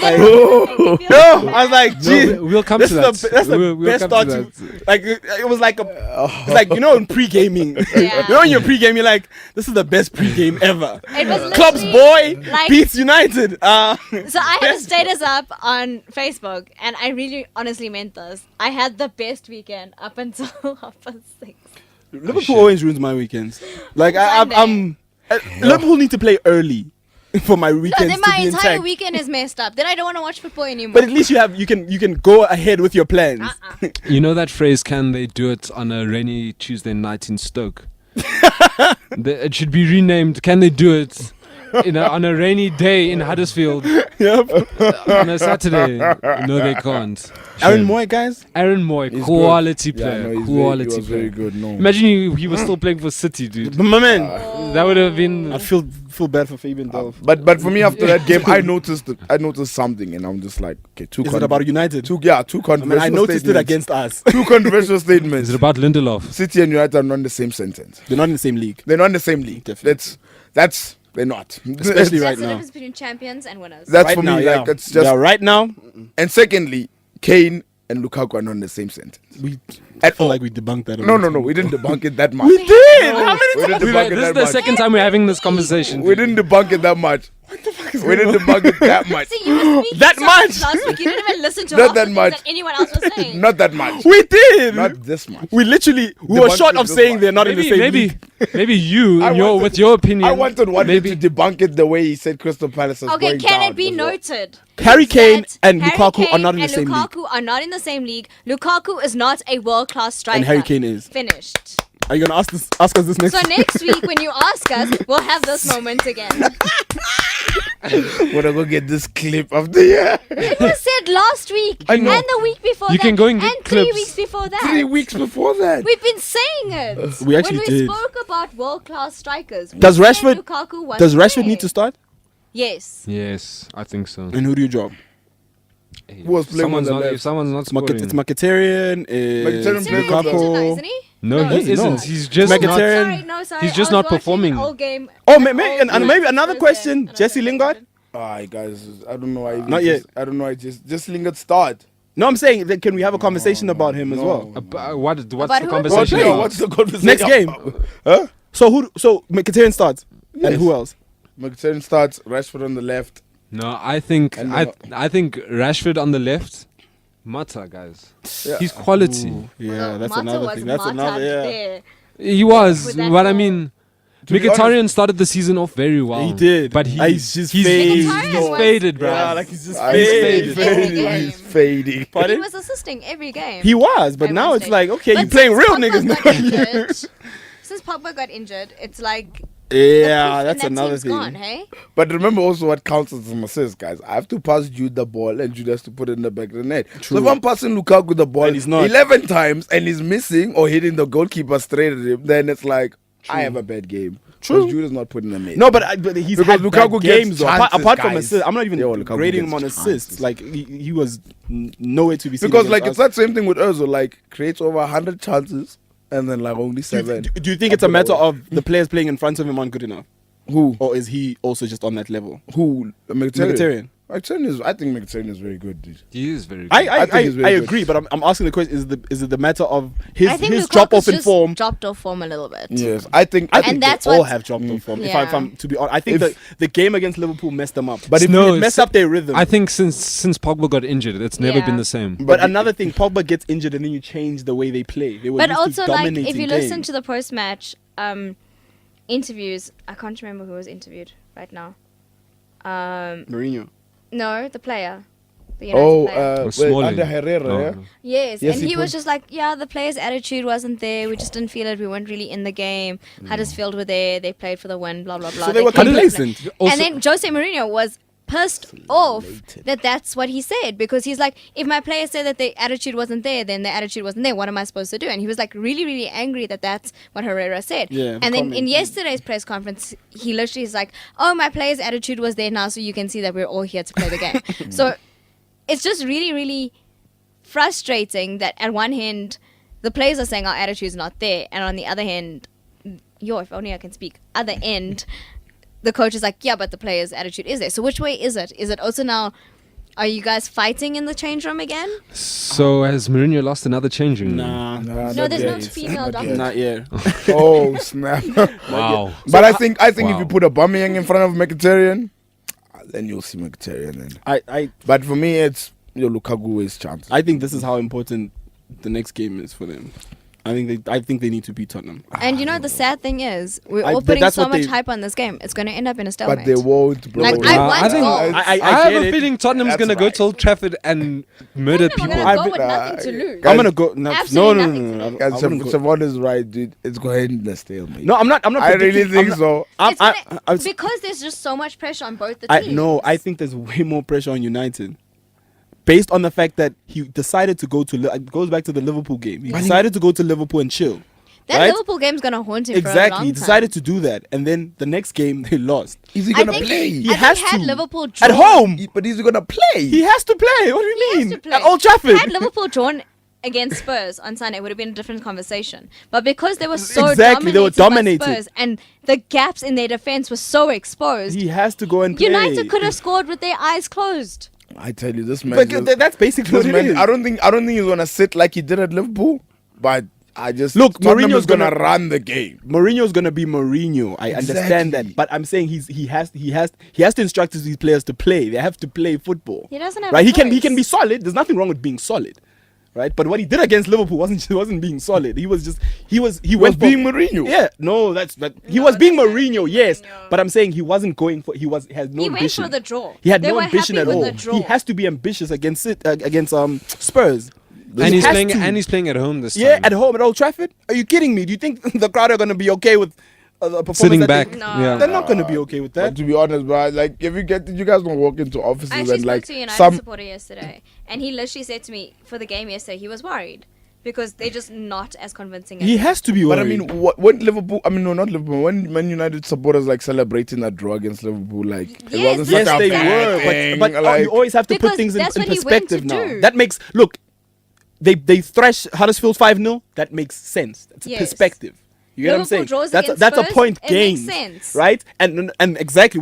then No, I was like, gee, No, we'll come this to is that. that's the We'll best come start to to, that. like, it was like it's like, you know, in pre-gaming. Yeah. You know, when you're pre-game, you're like, this is the best pre-game ever. it was Klopp's literally boy like beats United. So I had a status up on Facebook, and I really honestly meant this. I had the best weekend up until 6:30. Liverpool always ruins my weekends. Like Sunday. Liverpool need to play early for my No, weekends then to my be entire intact. weekend is messed up. Then I don't want to watch football anymore. But at least you can go ahead with your plans. You know that phrase, can they do it on a rainy Tuesday night in Stoke? It should be renamed, can they do it on a rainy day in Huddersfield Yep. on a Saturday? No, they can't. Aaron Shame. Moy, guys. Aaron Moy, He's quality good. Yeah, player. no, he's quality he was player. very good. No. Imagine he was still playing for City, dude. My man. That would have been. I feel bad for Fabian Delph. But for me after that game, I noticed something, and I'm just like, okay, Is it about United? two I controversial mean, I noticed it statements. against us. Two controversial statements. Is it about Lindelof? City and United are not in the same sentence. They're not in the same league. They're not in the same league. Definitely. That's they're not. Especially That's right the now. difference between champions and winners. That's Right for now, me. yeah. Like it's just. Yeah, right now, And secondly, Kane and Lukaku are not in the same sentence. we At feel all. like we debunked that. No, we didn't debunk it that much. We did. No, How many we times? didn't debunk it This is that the much. second time we're having this conversation. We didn't debunk it that much. We didn't debunk it that much. See, you were speaking That so much? last week. You didn't even listen to Not half that the things much. that anyone else was saying. Not that much. We did. Not this much. We literally were Debunked short it of this saying much. they're not in the same league. Maybe you, I wanted- with your opinion. I wanted one maybe to debunk it the way he said Crystal Palace is Okay, going can down it be as well. noted? Harry Kane that and Harry Lukaku are Kane not in the and same league. Lukaku are not in the same league. Lukaku is not a world-class striker. And Harry Kane is. Finished. Are you gonna ask us this next? So next week when you ask us, we'll have this moment again. We're gonna go get this clip of the year. It was said last week I and know. the week before You that can go and get 3 clips. weeks before that. 3 weeks before that. We've been saying it. We actually when we did. spoke about world-class strikers. we Does said Rashford- Lukaku was Does Rashford there. need to start? Yes. Yes, I think so. And who do you drop? Hey, Who was playing someone's on the not, left? if someone's not It's, Market, scoring. it's Mkhitaryan. Is Mkhitaryan plays on the Serious left. injured now, Lukaku. isn't he? No, No, he he's isn't. not. He's just Mkhitaryan. not. Sorry, no, sorry. He's just I was not watching performing. an old game. Oh, An maybe, old and maybe game another Thursday, question. and I Jesse was Lingard. like, Alright, guys. I don't know why. Not yet. I don't know why. Just Lingard start. No, I'm saying that can we have a conversation about him as no. well? What's About the who? conversation? Well, about? What's the conversation? Next game. Huh? So Mkhitaryan starts. And Yes. who else? Mkhitaryan starts. Rashford on the left. No, I think And I think Rashford on the left. Mata, guys. Yeah. He's quality. Yeah, well, that's Mata another was thing. That's Mata another. Yeah. there. He was, With that but I goal. mean, To be Mkhitaryan started the season off very well. He did. but He's just he's faded. Mkhitaryan he's was- faded, bro. Yeah, like he's just Ah, faded. Every game. He's fading. He Pardon? was assisting every game. He was, but I now must it's say. like, okay, But you playing since real Pogba niggas got now. injured- Since Pogba got injured, it's like Yeah, the that's proof in that another team's thing. gone, hey? But remember also what counts as an assist, guys. I have to pass Jude the ball and Jude has to put it in the back of the net. True. So if I'm passing Lukaku the ball And he's not. 11 times and he's missing or hitting the goalkeeper straight at him, then it's like, I have a bad game. True. Because Jude is not putting them in. No, but he's Because had Lukaku bad gets games though. chances, Apart from guys. assists, I'm not even Yeah, well, Lukaku grading gets him on assists. chances. Like he was nowhere to be seen. Because like against it's us. that same thing with Ozil, like creates over 100 chances and then like only Do 7. you, do you think it's a matter of the players playing in front of him aren't good enough, Who? or is he also just on that level? Who? Mkhitaryan. I think Mkhitaryan is very good, dude. He is very good. I think he's very I good. agree, but I'm asking the question: is it the matter of I think his Lukaku's drop off in just form? dropped off form a little bit. Yes, I think I think that's they all what's- have dropped off form. Yeah. If I'm to be honest, I think If- the game against Liverpool messed them up. But But if- it messed up their rhythm. I think since Pogba got injured, it's never Yeah. been the same. but another thing, Pogba gets injured and then you change the way they play. They were But used to also, like, dominating if you listen games. to the post-match interviews, I can't remember who was interviewed right now. Mourinho. No, the player. The United Oh, player. Smalling. under Herrera, No, yeah? no. Yes, Yes, and he he was put- just like, yeah, the players' attitude wasn't there. We just didn't feel it. We weren't really in the game. Huddersfield were there. They played for the win, blah, blah, blah. So they were came to play. complacent. Also- And then Jose Mourinho was pissed off that that's what he said, because he's like, if my players say that the attitude wasn't there, then the attitude wasn't there. What am I supposed to do? And he was like really, really angry that that's what Herrera said. Yeah, the and then comment. in yesterday's press conference, he literally is like, oh, my players' attitude was there now, so you can see that we're all here to play the game. So it's just really, really frustrating that at one hand, the players are saying our attitude's not there, and on the other hand, if only I can speak, other end, the coach is like, yeah, but the player's attitude is there. So which way is it? Is it also now, are you guys fighting in the change room again? So has Mourinho lost another changing room? Nah, Nah, No, not there's yet. no female Not doctor. yet. not yet. Oh snap! Wow. But I think if Wow. you put a Aubameyang in front of Mkhitaryan, then you'll see Mkhitaryan. Then. But for me, it's Lukaku is chance. I think this is how important the next game is for them. I think they need to beat Tottenham. And you know, the sad thing is, we're I- all but putting that's so what much they- hype on this game. It's going to end up in a stalemate. But they won't, bro. Like, I want I think- goals. I I have get a it. feeling Tottenham's That's going to go right. to Old Trafford and murder Tottenham people. are going to go I've with nothing to lose. I'm gonna go. No, Absolutely no, nothing to lose. I Guys, wouldn't go. Siobhan is right, dude. It's going to end the stalemate. No, I'm not. I'm not. I really predicting- think I'm so. not- It's I'm- gonna- I- because there's just so much pressure on both the teams. No, I think there's way more pressure on United. Based on the fact that he decided to go to, it goes back to the Liverpool game. He decided to go to Liverpool and chill. that right? Liverpool game's going to haunt him for a long Exactly. time. He decided to do that, and then the next game they lost Is he I going to think, play? He I has think had to. Liverpool At drawn, home. But he's going to play. He has to play. What do you He has mean? to play. At Old Trafford. Had Liverpool drawn against Spurs on Sunday, it would have been a different conversation. But because they were so Exactly, they were dominated by dominated. Spurs, and the gaps in their defense were so exposed, He has to go and play. United could have scored with their eyes closed. I tell you, this man. But that's basically what this it man is. I don't think he's going to sit like he did at Liverpool. But I just Look, Tottenham Mourinho's is going to gonna- run the game. Mourinho's gonna be Mourinho. I understand Exactly. that, but I'm saying he has to instruct his players to play. They have to play football. He doesn't have right. a He can choice. be solid. There's nothing wrong with being solid, right? But what he did against Liverpool wasn't being solid. He was Was being Mourinho. Yeah, no, that's that. He No, was being that's not Mourinho, being yes, Mourinho. but I'm saying he wasn't going for. He had no He went ambition. for the draw. He had They no were ambition happy at with all. the draw. He has to be ambitious against Spurs. And He he's has playing. to. And he's playing at home this time. Yeah, at home at Old Trafford. Are you kidding me? Do you think the crowd are going to be okay with a performance Sitting that back. No. Yeah. They're not going to be okay with But that. to be honest, bro, like if you guys don't walk into offices I actually and spoke like to a United some supporter yesterday, and he literally said to me for the game yesterday, he was worried because they're just not as convincing. He as has to be But I worried. mean, when Liverpool, I mean, no, not Liverpool. When Man United supporters like celebrating that draw against Liverpool, like it Yes, wasn't Yes, such a they bad were, thing, but like, you always have to Because put things in that's what he went perspective to now. do. That makes they thrash Huddersfield 5-0. That makes sense. That's a Yes. perspective. You get what I'm Liverpool saying? draws That's against a Spurs, point it gained, makes sense. right? And exactly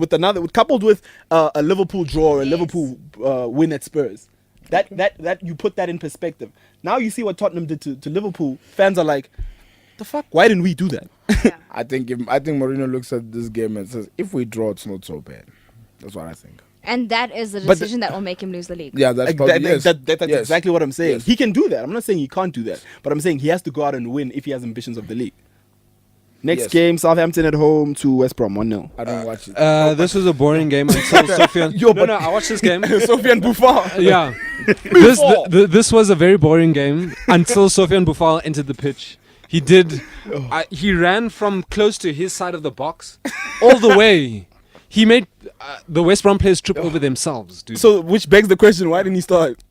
coupled with a Liverpool draw or a Yes. Liverpool win at Spurs. That you put that in perspective. Now you see what Tottenham did to Liverpool. Fans are like, the fuck? Why didn't we do that? I think Mourinho looks at this game and says, if we draw, it's not so bad. That's what I think. And that is the But decision that will make him lose the league. Yeah, that's Like, probably that's yes. exactly what I'm saying. Yes. He can do that. I'm not saying he can't do that, but I'm saying he has to go out and win if he has ambitions of the league. Next Yes. game, Southampton at home to West Brom 1-0. I don't watch it. This was a boring game until Sofian. Yo, but- no, I watched this game. Sofiane Buffon. Yeah, this was a very boring game until Sofiane Buffon entered the pitch. He did. He ran from close to his side of the box, all the way. He made the West Brom players trip over themselves, dude. So, which begs the question: why didn't he start?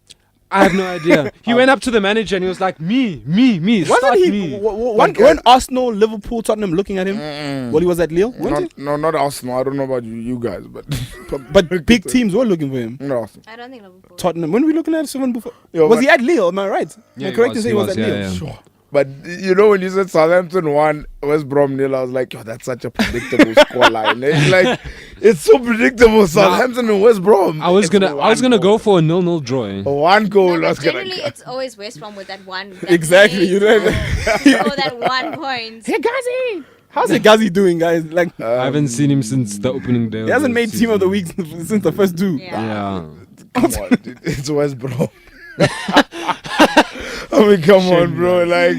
I have no idea. He went up to the manager and he was like, "Me, Wasn't start he? me." Weren't Arsenal, Liverpool, Tottenham looking at him while he was at Lille? Weren't Not Arsenal. I don't know about you guys, but they? But big teams were looking for him. not Arsenal. I don't think Liverpool. Tottenham. When were we looking at Sofiane Buffon? Yo, Was but- he at Lille? Am I right? Yeah, Am I he correct to was, say he he was was, at yeah, Lille? yeah. Sure. But you know when you said Southampton 1, West Brom 0, I was like, yo, that's such a predictable scoreline. It's like it's so predictable. Southampton and West Brom. I was It's gonna one go goal. for a 0-0 draw. Eh? One goal. No, I was but gonna generally, it's always West Brom with that one. That Exactly, late you know. goal. Or that 1 point. Hey, Ghazi! How's the Ghazi doing, guys? Like, I haven't seen him since the opening day. he hasn't made team of the week since the first two. Yeah. Yeah. Come on, dude. It's West Brom. I mean, come on, bro. Like,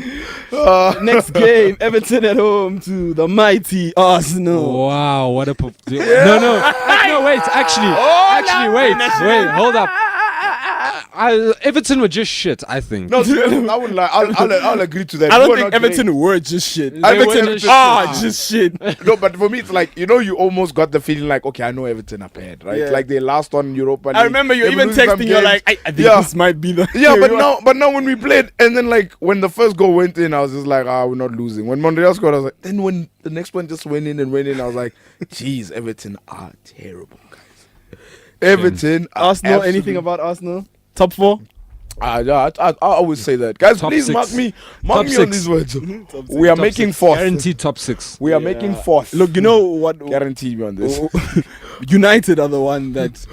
Next game, Everton at home to the mighty Arsenal. Wow, what a no, wait, actually, wait, hold up. Everton were just shit, I think. no, I wouldn't lie. I'll agree to that. I We don't were think not Everton great. were just shit. They were Everton just are shit. just shit. No, but for me, it's like, you almost got the feeling like, okay, I know Everton are bad, right? Yeah. Like they last on Europa League. I remember you They even losing some texting, you're games. like, I think Yeah. this might be the... Yeah, but now when we played, and then like when the first goal went in, I was just like, we're not losing. When Montreal scored, I was like, then when the next one just went in, I was like, geez, Everton are terrible, guys. Everton, are Arsenal, anything absolute- about Arsenal? Top 4? I always say that, guys. Top Please six. mark me Top on six. these words. Top We are Top making six. fourth. Guaranteed top 6. We are making fourth. Look, you know what? Guarantee me on this. United are the one that.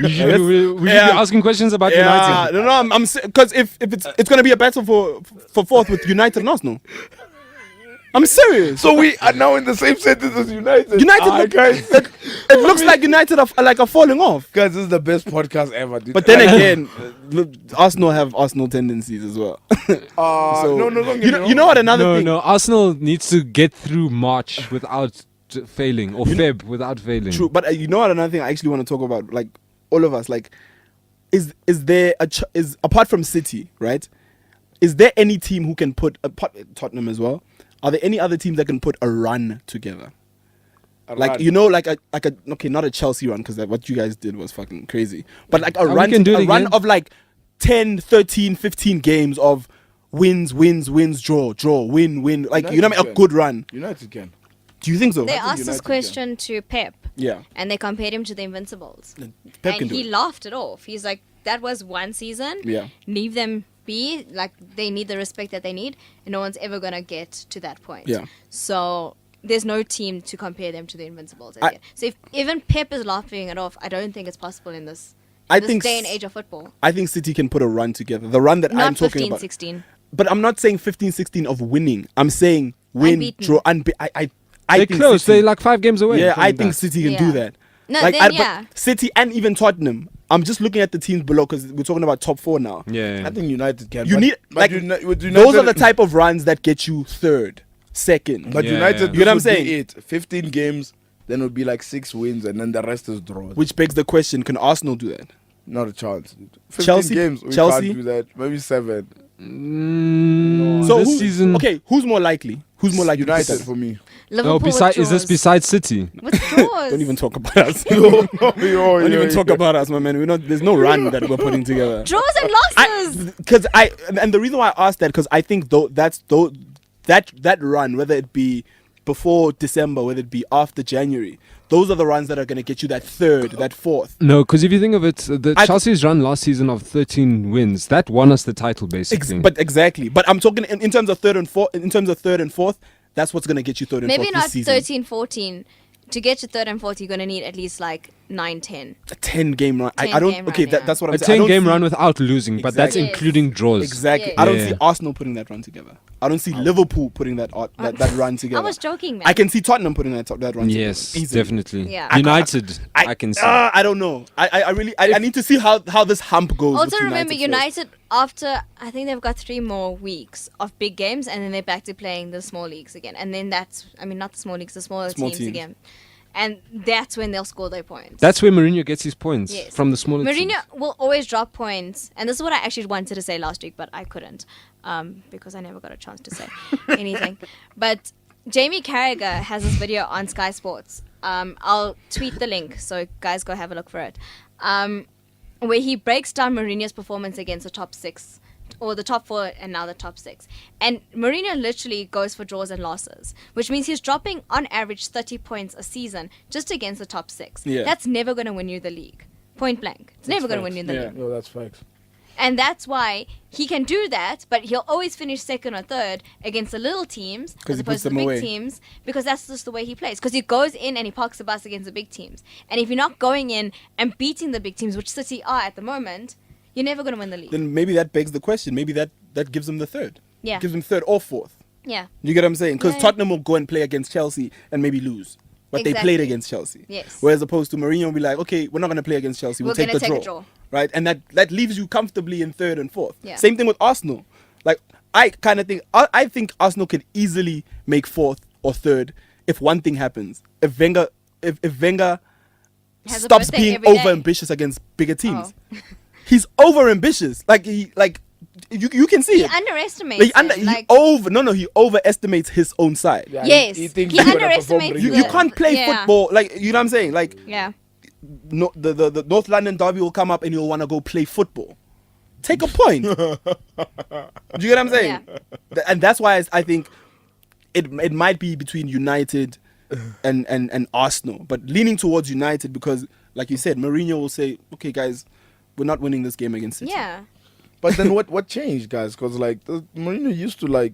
We should be Yeah. asking questions about Yeah, United. no, I'm because if it's gonna be a battle for fourth with United and Arsenal. I'm serious. So we are now in the same sentence as United. United, guys. it looks like United are falling off. Guys, this is the best podcast ever. Dude. But then again, look, Arsenal have Arsenal tendencies as well. So, no, don't get me wrong. you know what? Another No, thing. no. Arsenal needs to get through March without failing, or Feb without failing. True, but you know what? Another thing I actually want to talk about, like all of us, like, is there is apart from City, right? Is there any team who can put Tottenham as well? Are there any other teams that can put a run together? Like run. you know, like a okay, not a Chelsea run because what you guys did was fucking crazy. But like a we run, can do it a run again. of like 10, 13, 15 games of wins, draw, win. Like you know what I mean? A good run. United can. Do you think so? They think asked this United question to Pep, Yeah. and they compared him to the Invincibles. Pep can And do he it. laughed it off. He's like, that was one season. Yeah. Leave them be. Like, they need the respect that they need, and no one's ever going to get to that point. Yeah. So there's no team to compare them to the Invincibles. I- So if even Pep is laughing it off, I don't think it's possible in this, I this think day and age of football. I think City can put a run together. The run that I'm Not talking 15, about. 16. But I'm not saying 15, 16 of winning. I'm saying win, Unbeaten. draw, I They're think close. City, They're like 5 games away. yeah, from I think that. City can Yeah. do that. No, like, then but yeah. City and even Tottenham. I'm just looking at the teams below because we're talking about top 4 now. Yeah. I think United can. You but- need but like with those are the United- type of runs that get you third, second. But Yeah, United, yeah. You know what I'm this would be saying? It 15 games, then it would be like 6 wins, and then the rest is draws. Which begs the question: can Arsenal do that? Not a chance. 15 Chelsea? games, we Chelsea? can't do that. Maybe 7. So this season. okay, who's more likely? Who's more likely? to United do that? for me. Liverpool No, beside is this withdraws. besides City? Withdraws. Don't even talk about us. Don't Don't even talk about us, my man. We're not. There's no run that we're putting together. Draws and losses. Because and the reason why I asked that because I think that run, whether it be before December, whether it be after January, those are the runs that are going to get you that third, that fourth. No, because if you think of it, the I- Chelsea's run last season of 13 wins, that won us the title basically. But exactly. But I'm talking in terms of third and fourth. In terms of third and fourth, that's what's going to get you third and Maybe fourth not this season. 13, 14. To get to third and fourth, you're going to need at least like 9, 10. A 10-game run. I 10 don't. game Okay, run, yeah. that's what I'm a saying. I 10 don't game see- run without losing, but that's Exactly. including draws. Exactly. Yeah. I don't Yeah. see Arsenal putting that run together. I don't see Liverpool putting that run together. I was joking, man. I can see Tottenham putting that run Yes, together. Easily. definitely. Yeah. United, I can see. I don't know. I really I need to see how this hump goes. Also, with remember, first. United, after, I think they've got 3 more weeks of big games, and then they're back to playing the small leagues again. And then that's, I mean, not the small leagues, the smaller Small teams teams. again. And that's when they'll score their points. That's where Mourinho gets his points Yes. from the smaller Mourinho teams. will always drop points, and this is what I actually wanted to say last week, but I couldn't, because I never got a chance to say anything. But Jamie Carragher has this video on Sky Sports. I'll tweet the link, so guys go have a look for it. Where he breaks down Mourinho's performance against the top 6, or the top 4 and now the top 6. And Mourinho literally goes for draws and losses, which means he's dropping on average 30 points a season just against the top 6. Yeah. That's never going to win you the league. Point blank. It's never going to win you the Yeah. league. No, that's facts. And that's why he can do that, but he'll always finish second or third against the little teams 'Cause as he opposed puts to the them big away. teams, because that's just the way he plays. Because he goes in and he parks the bus against the big teams. And if you're not going in and beating the big teams, which City are at the moment, you're never going to win the league. Then maybe that begs the question. Maybe that gives them the third. Yeah. Gives them third or fourth. Yeah. You get what I'm saying? Because Yeah, yeah. Tottenham will go and play against Chelsea and maybe lose. But they played Exactly. against Chelsea. Yes. Whereas opposed to Mourinho will be like, okay, we're not going to play against Chelsea. We'll We're take gonna the take a draw. draw. Right? And that leaves you comfortably in third and fourth. Yeah. Same thing with Arsenal. Like, I kind of think, I think Arsenal could easily make fourth or third if one thing happens. If Wenger Has a stops birthday being every day. over ambitious against bigger teams. Oh. He's over ambitious. You can see He it. underestimates He overestimates his own side. Yeah, Yes, thinks he he's gonna perform underestimates You, really you well. can't play Yeah. football like you know what I'm saying. Like Yeah. no, the North London derby will come up and you'll want to go play football. Take a point. Do you get what I'm saying? And that's why I think it might be between United and Arsenal, but leaning towards United because, like you said, Mourinho will say, "Okay, guys, we're not winning this game against City." Yeah. But then what changed, guys? Because like Mourinho used to like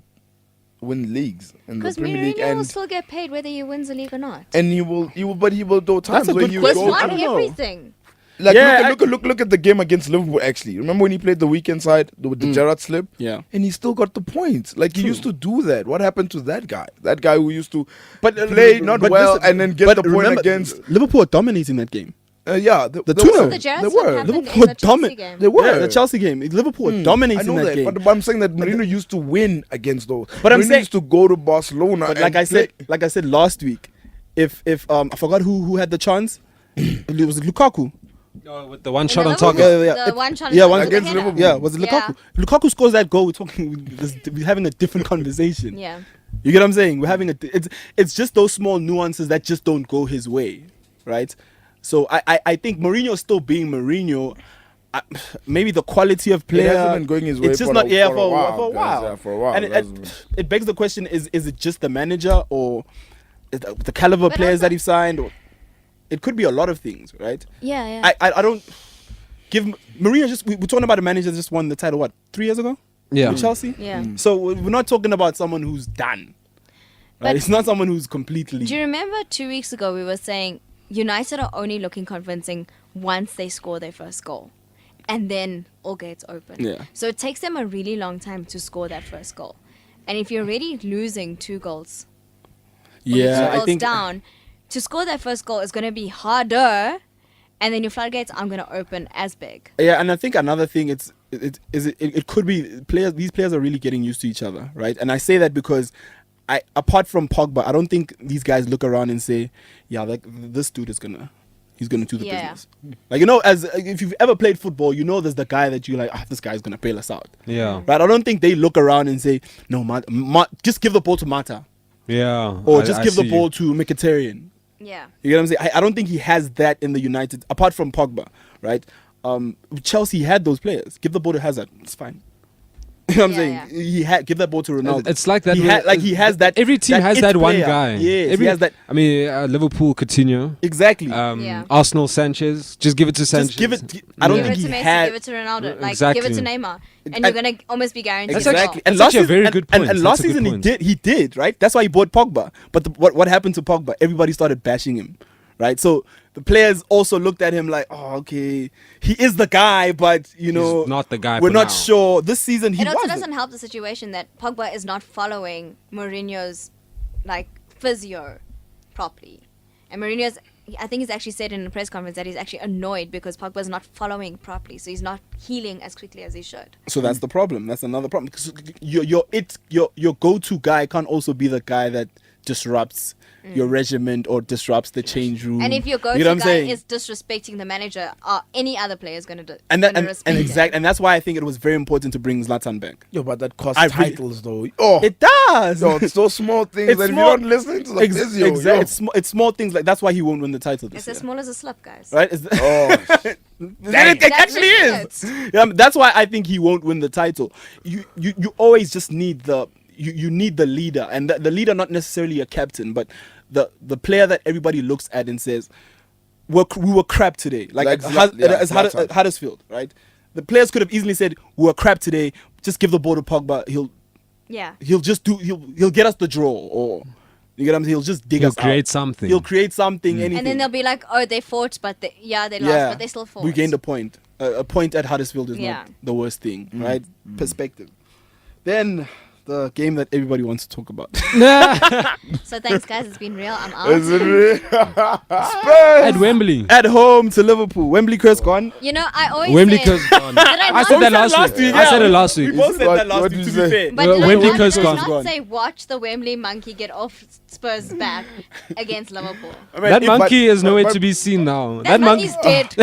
win leagues in the Because Premier League, Mourinho will and still get paid whether he wins the league or not. he will, but he will do times a where good he question. will He's go. I won don't know. everything. Like Yeah, look at the game against Liverpool. Actually, remember when he played the weekend side with the Gerrard slip? Yeah. And he still got the points. Like he used to do that. What happened to that guy? That guy who used to But play not well and then get the point remember, against. Liverpool were dominating that game. Yeah, The they 2-0. were. The Gerrard They slip were. happened Liverpool in the Chelsea dominant. game. They were. Yeah, the Chelsea game. Liverpool were I dominating know that game. but I'm saying that Mourinho used to win against those. But I'm Mourinho saying- used to go to Barcelona. But and like play. I said last week, if I forgot who had the chance, it was Lukaku. With the one In shot the on target. Liverpool- Yeah. The one challenge Yeah, was one the against header. Liverpool. Yeah, was it Yeah. Lukaku? Lukaku scores that goal. We're having a different conversation. Yeah. You get what I'm saying? We're having it's just those small nuances that just don't go his way, right? So I think Mourinho still being Mourinho. Maybe the quality of player hasn't been going his way It's just for not a- yeah for a for while, for a guys. while. Yeah, for a while. And it begs the question: is it just the manager or the caliber But players also- that he's signed? Or it could be a lot of things, right? Yeah, yeah. I don't give Mourinho just we're talking about a manager that just won the title 3 years ago Yeah. with Chelsea. Yeah. So we're not talking about someone who's done. Right? But- It's not someone who's completely. Do you remember 2 weeks ago we were saying United are only looking convincing once they score their first goal, and then all gates open. Yeah. So it takes them a really long time to score that first goal, and if you're already losing 2 goals, or you're 2 Yeah, I goals think down, to score that first goal is going to be harder, and then your floodgates aren't going to open as big. Yeah, and I think another thing it could be players. These players are really getting used to each other, right? And I say that because apart from Pogba, I don't think these guys look around and say, "Yeah, like this dude he's gonna do the Yeah. business." Like as if you've ever played football, there's the guy that you're like, this guy's gonna bail us out, Yeah. right? I don't think they look around and say, "No, just give the ball to Mata, Yeah. or I- just I give the see. ball to Mkhitaryan." Yeah. You get what I'm saying? I don't think he has that in the United, apart from Pogba, right? Chelsea had those players. Give the ball to Hazard. It's fine. You know what I'm Yeah, saying? Give that ball to Ronaldo. It's like that. He has that. Every team has it that one player. guy. Yes, Every, he has that. I mean, Liverpool, Coutinho. Exactly. Yeah. Arsenal, Sanchez. Just give it to Sanchez. Just give it. I don't Yeah. think Give it he to Messi, had. give it to Ronaldo, like Exactly. give it to Neymar, and And- you're gonna almost be guaranteed. That's a goal. Exactly. That's last actually a season- very good point. And last That's a good season point. he did, right? That's why he bought Pogba. But what happened to Pogba? Everybody started bashing him, right? So the players also looked at him like, oh, okay, he is the guy, but He's not the guy. we're for not now. sure. This season he It also wasn't. doesn't help the situation that Pogba is not following Mourinho's like physio properly, and Mourinho's. I think he's actually said in a press conference that he's actually annoyed because Pogba's not following properly, so he's not healing as quickly as he should. So that's the problem. That's another problem. Because your go-to guy can't also be the guy that disrupts your regiment or disrupts the change room. And if your go-to you know what I'm guy saying? is disrespecting the manager, any other player is going to and respect him. and that's why I think it was very important to bring Zlatan back. Yo, but that costs I really- titles though. Oh, It does. yo, it's those small things It's that small- if you're not listening to the physio, yo. It's small things like that's why he won't win the title It's this as year. small as a slip, guys. Right? Oh, It actually is. Yeah, that's why I think he won't win the title. You always just need you need the leader, and the leader not necessarily a captain, but the player that everybody looks at and says, we were crap today. Like Zlatan. Huddersfield, right? The players could have easily said, we were crap today. Just give the ball to Pogba. He'll get us the draw, or you get what I'm saying? He'll just dig He'll us create out. something. He'll create something. Anything. And then they'll be like, oh, they fought, but they lost, but they still fought. We gained a point. A point at Huddersfield is Yeah. not the worst thing, right? Perspective. Then the game that everybody wants to talk about. So thanks, guys. It's been real. I'm is it out. really? At Wembley. At home to Liverpool. Wembley curse gone. You know, I always Wembley said, curse gone. Did I I not said that say- last week. I said it last We week. both said that last What week, did to you be say? fair. But did Wembley I curse not, gone. did I Gone. not say watch the Wembley monkey get off Spurs back against Liverpool? I mean, That if- monkey is nowhere but- to be seen now. That monkey's dead.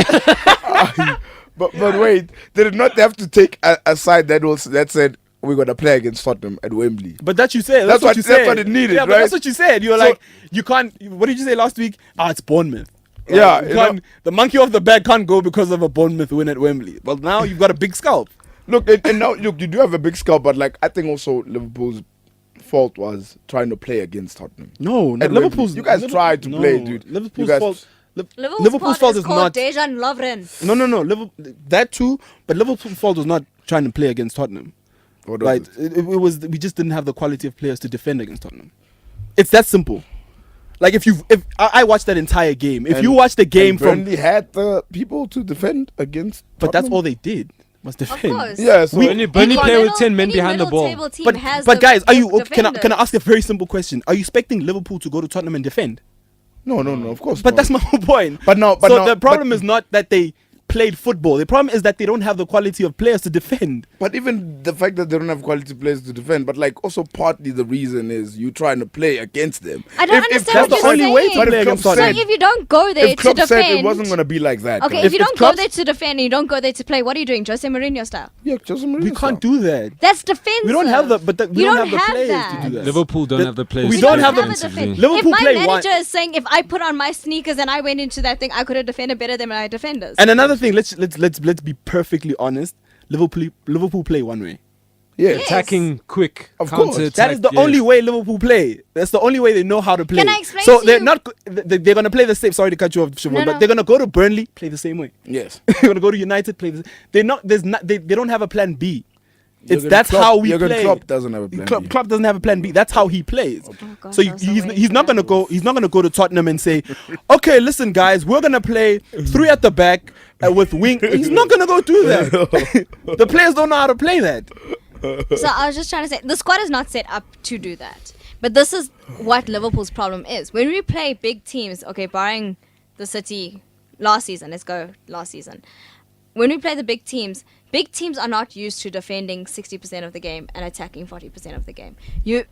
But wait, did it not have to take a side that said we're gonna play against Tottenham at Wembley? But that you said. That's what what- you that's said. what it needed, Yeah, but right? that's what you said. You were So- like, you can't. What did you say last week? It's Bournemouth. Yeah, You you can't, know- the monkey off the bag can't go because of a Bournemouth win at Wembley. Well, now you've got a big scalp. Look, and now look, you do have a big scalp, but like I think also Liverpool's fault was trying to play against Tottenham. No, At Liverpool's. Wembley. You guys tried to play, dude. Liverpool's You guys- fault. Liverpool's fault is not. called Dejan Lovren. No. Liverpool, that too, but Liverpool's fault was not trying to play against Tottenham. What Right? was it? It was we just didn't have the quality of players to defend against Tottenham. It's that simple. Like if I watched that entire game. If you watch the game and from, Burnley had the people to defend against, but that's Tottenham. all they did was Of defend. course. Yeah, so Burnley play with 10 men Any behind the middle ball. table team But has but the- guys, are the you? Can I defenders. ask a very simple question? Are you expecting Liverpool to go to Tottenham and defend? no, of course. But not. that's my whole point. But no, but so no, the problem but- is not that they played football. The problem is that they don't have the quality of players to defend. But even the fact that they don't have quality players to defend, but like also partly the reason is you trying to play against them. I don't If understand that's what the you're only saying. way to But play if against Klopp Tottenham. Like if you don't go there if to Klopp defend, said it wasn't going to be like that. okay, though. if you don't go Klopp's- there to defend and you don't go there to play, what are you doing, Jose Mourinho style? yeah, Jose Mourinho We can't style. do that. That's defensive. We don't have the we You don't don't have the have players that. to do that. Liverpool don't The- have the players. we to don't do have the- a defensively. defense. Liverpool if my play manager one- is saying if I put on my sneakers and I went into that thing, I could have defended better than my defenders. And another thing, let's be perfectly honest. Liverpool play one way. Yeah, Yes. Attacking quick. Of course. counter-attack, That is the yes. only way Liverpool play. That's the only way they know how to play. Can I explain So to they're you- not. They're gonna play the same. Sorry to cut you off, Siobhan, No, but no. they're gonna go to Burnley, play the same way. yes. They're gonna go to United, play the. They're not. There's not. They don't have a plan B. Jurgen That's Klopp- how we Jurgen play. Klopp doesn't have a plan B. Klopp doesn't have a plan B. That's how he plays. Oh, gosh, So I was he's waiting he's for not gonna that. go. He's not gonna go to Tottenham and say, "Okay, listen, guys, we're gonna play three at the back with wing." He's not gonna go do that. The players don't know how to play that. So I was just trying to say the squad is not set up to do that. But this is what Liverpool's problem is. When we play big teams, okay, barring the City last season, let's go last season. When we play the big teams are not used to defending 60% of the game and attacking 40% of the game.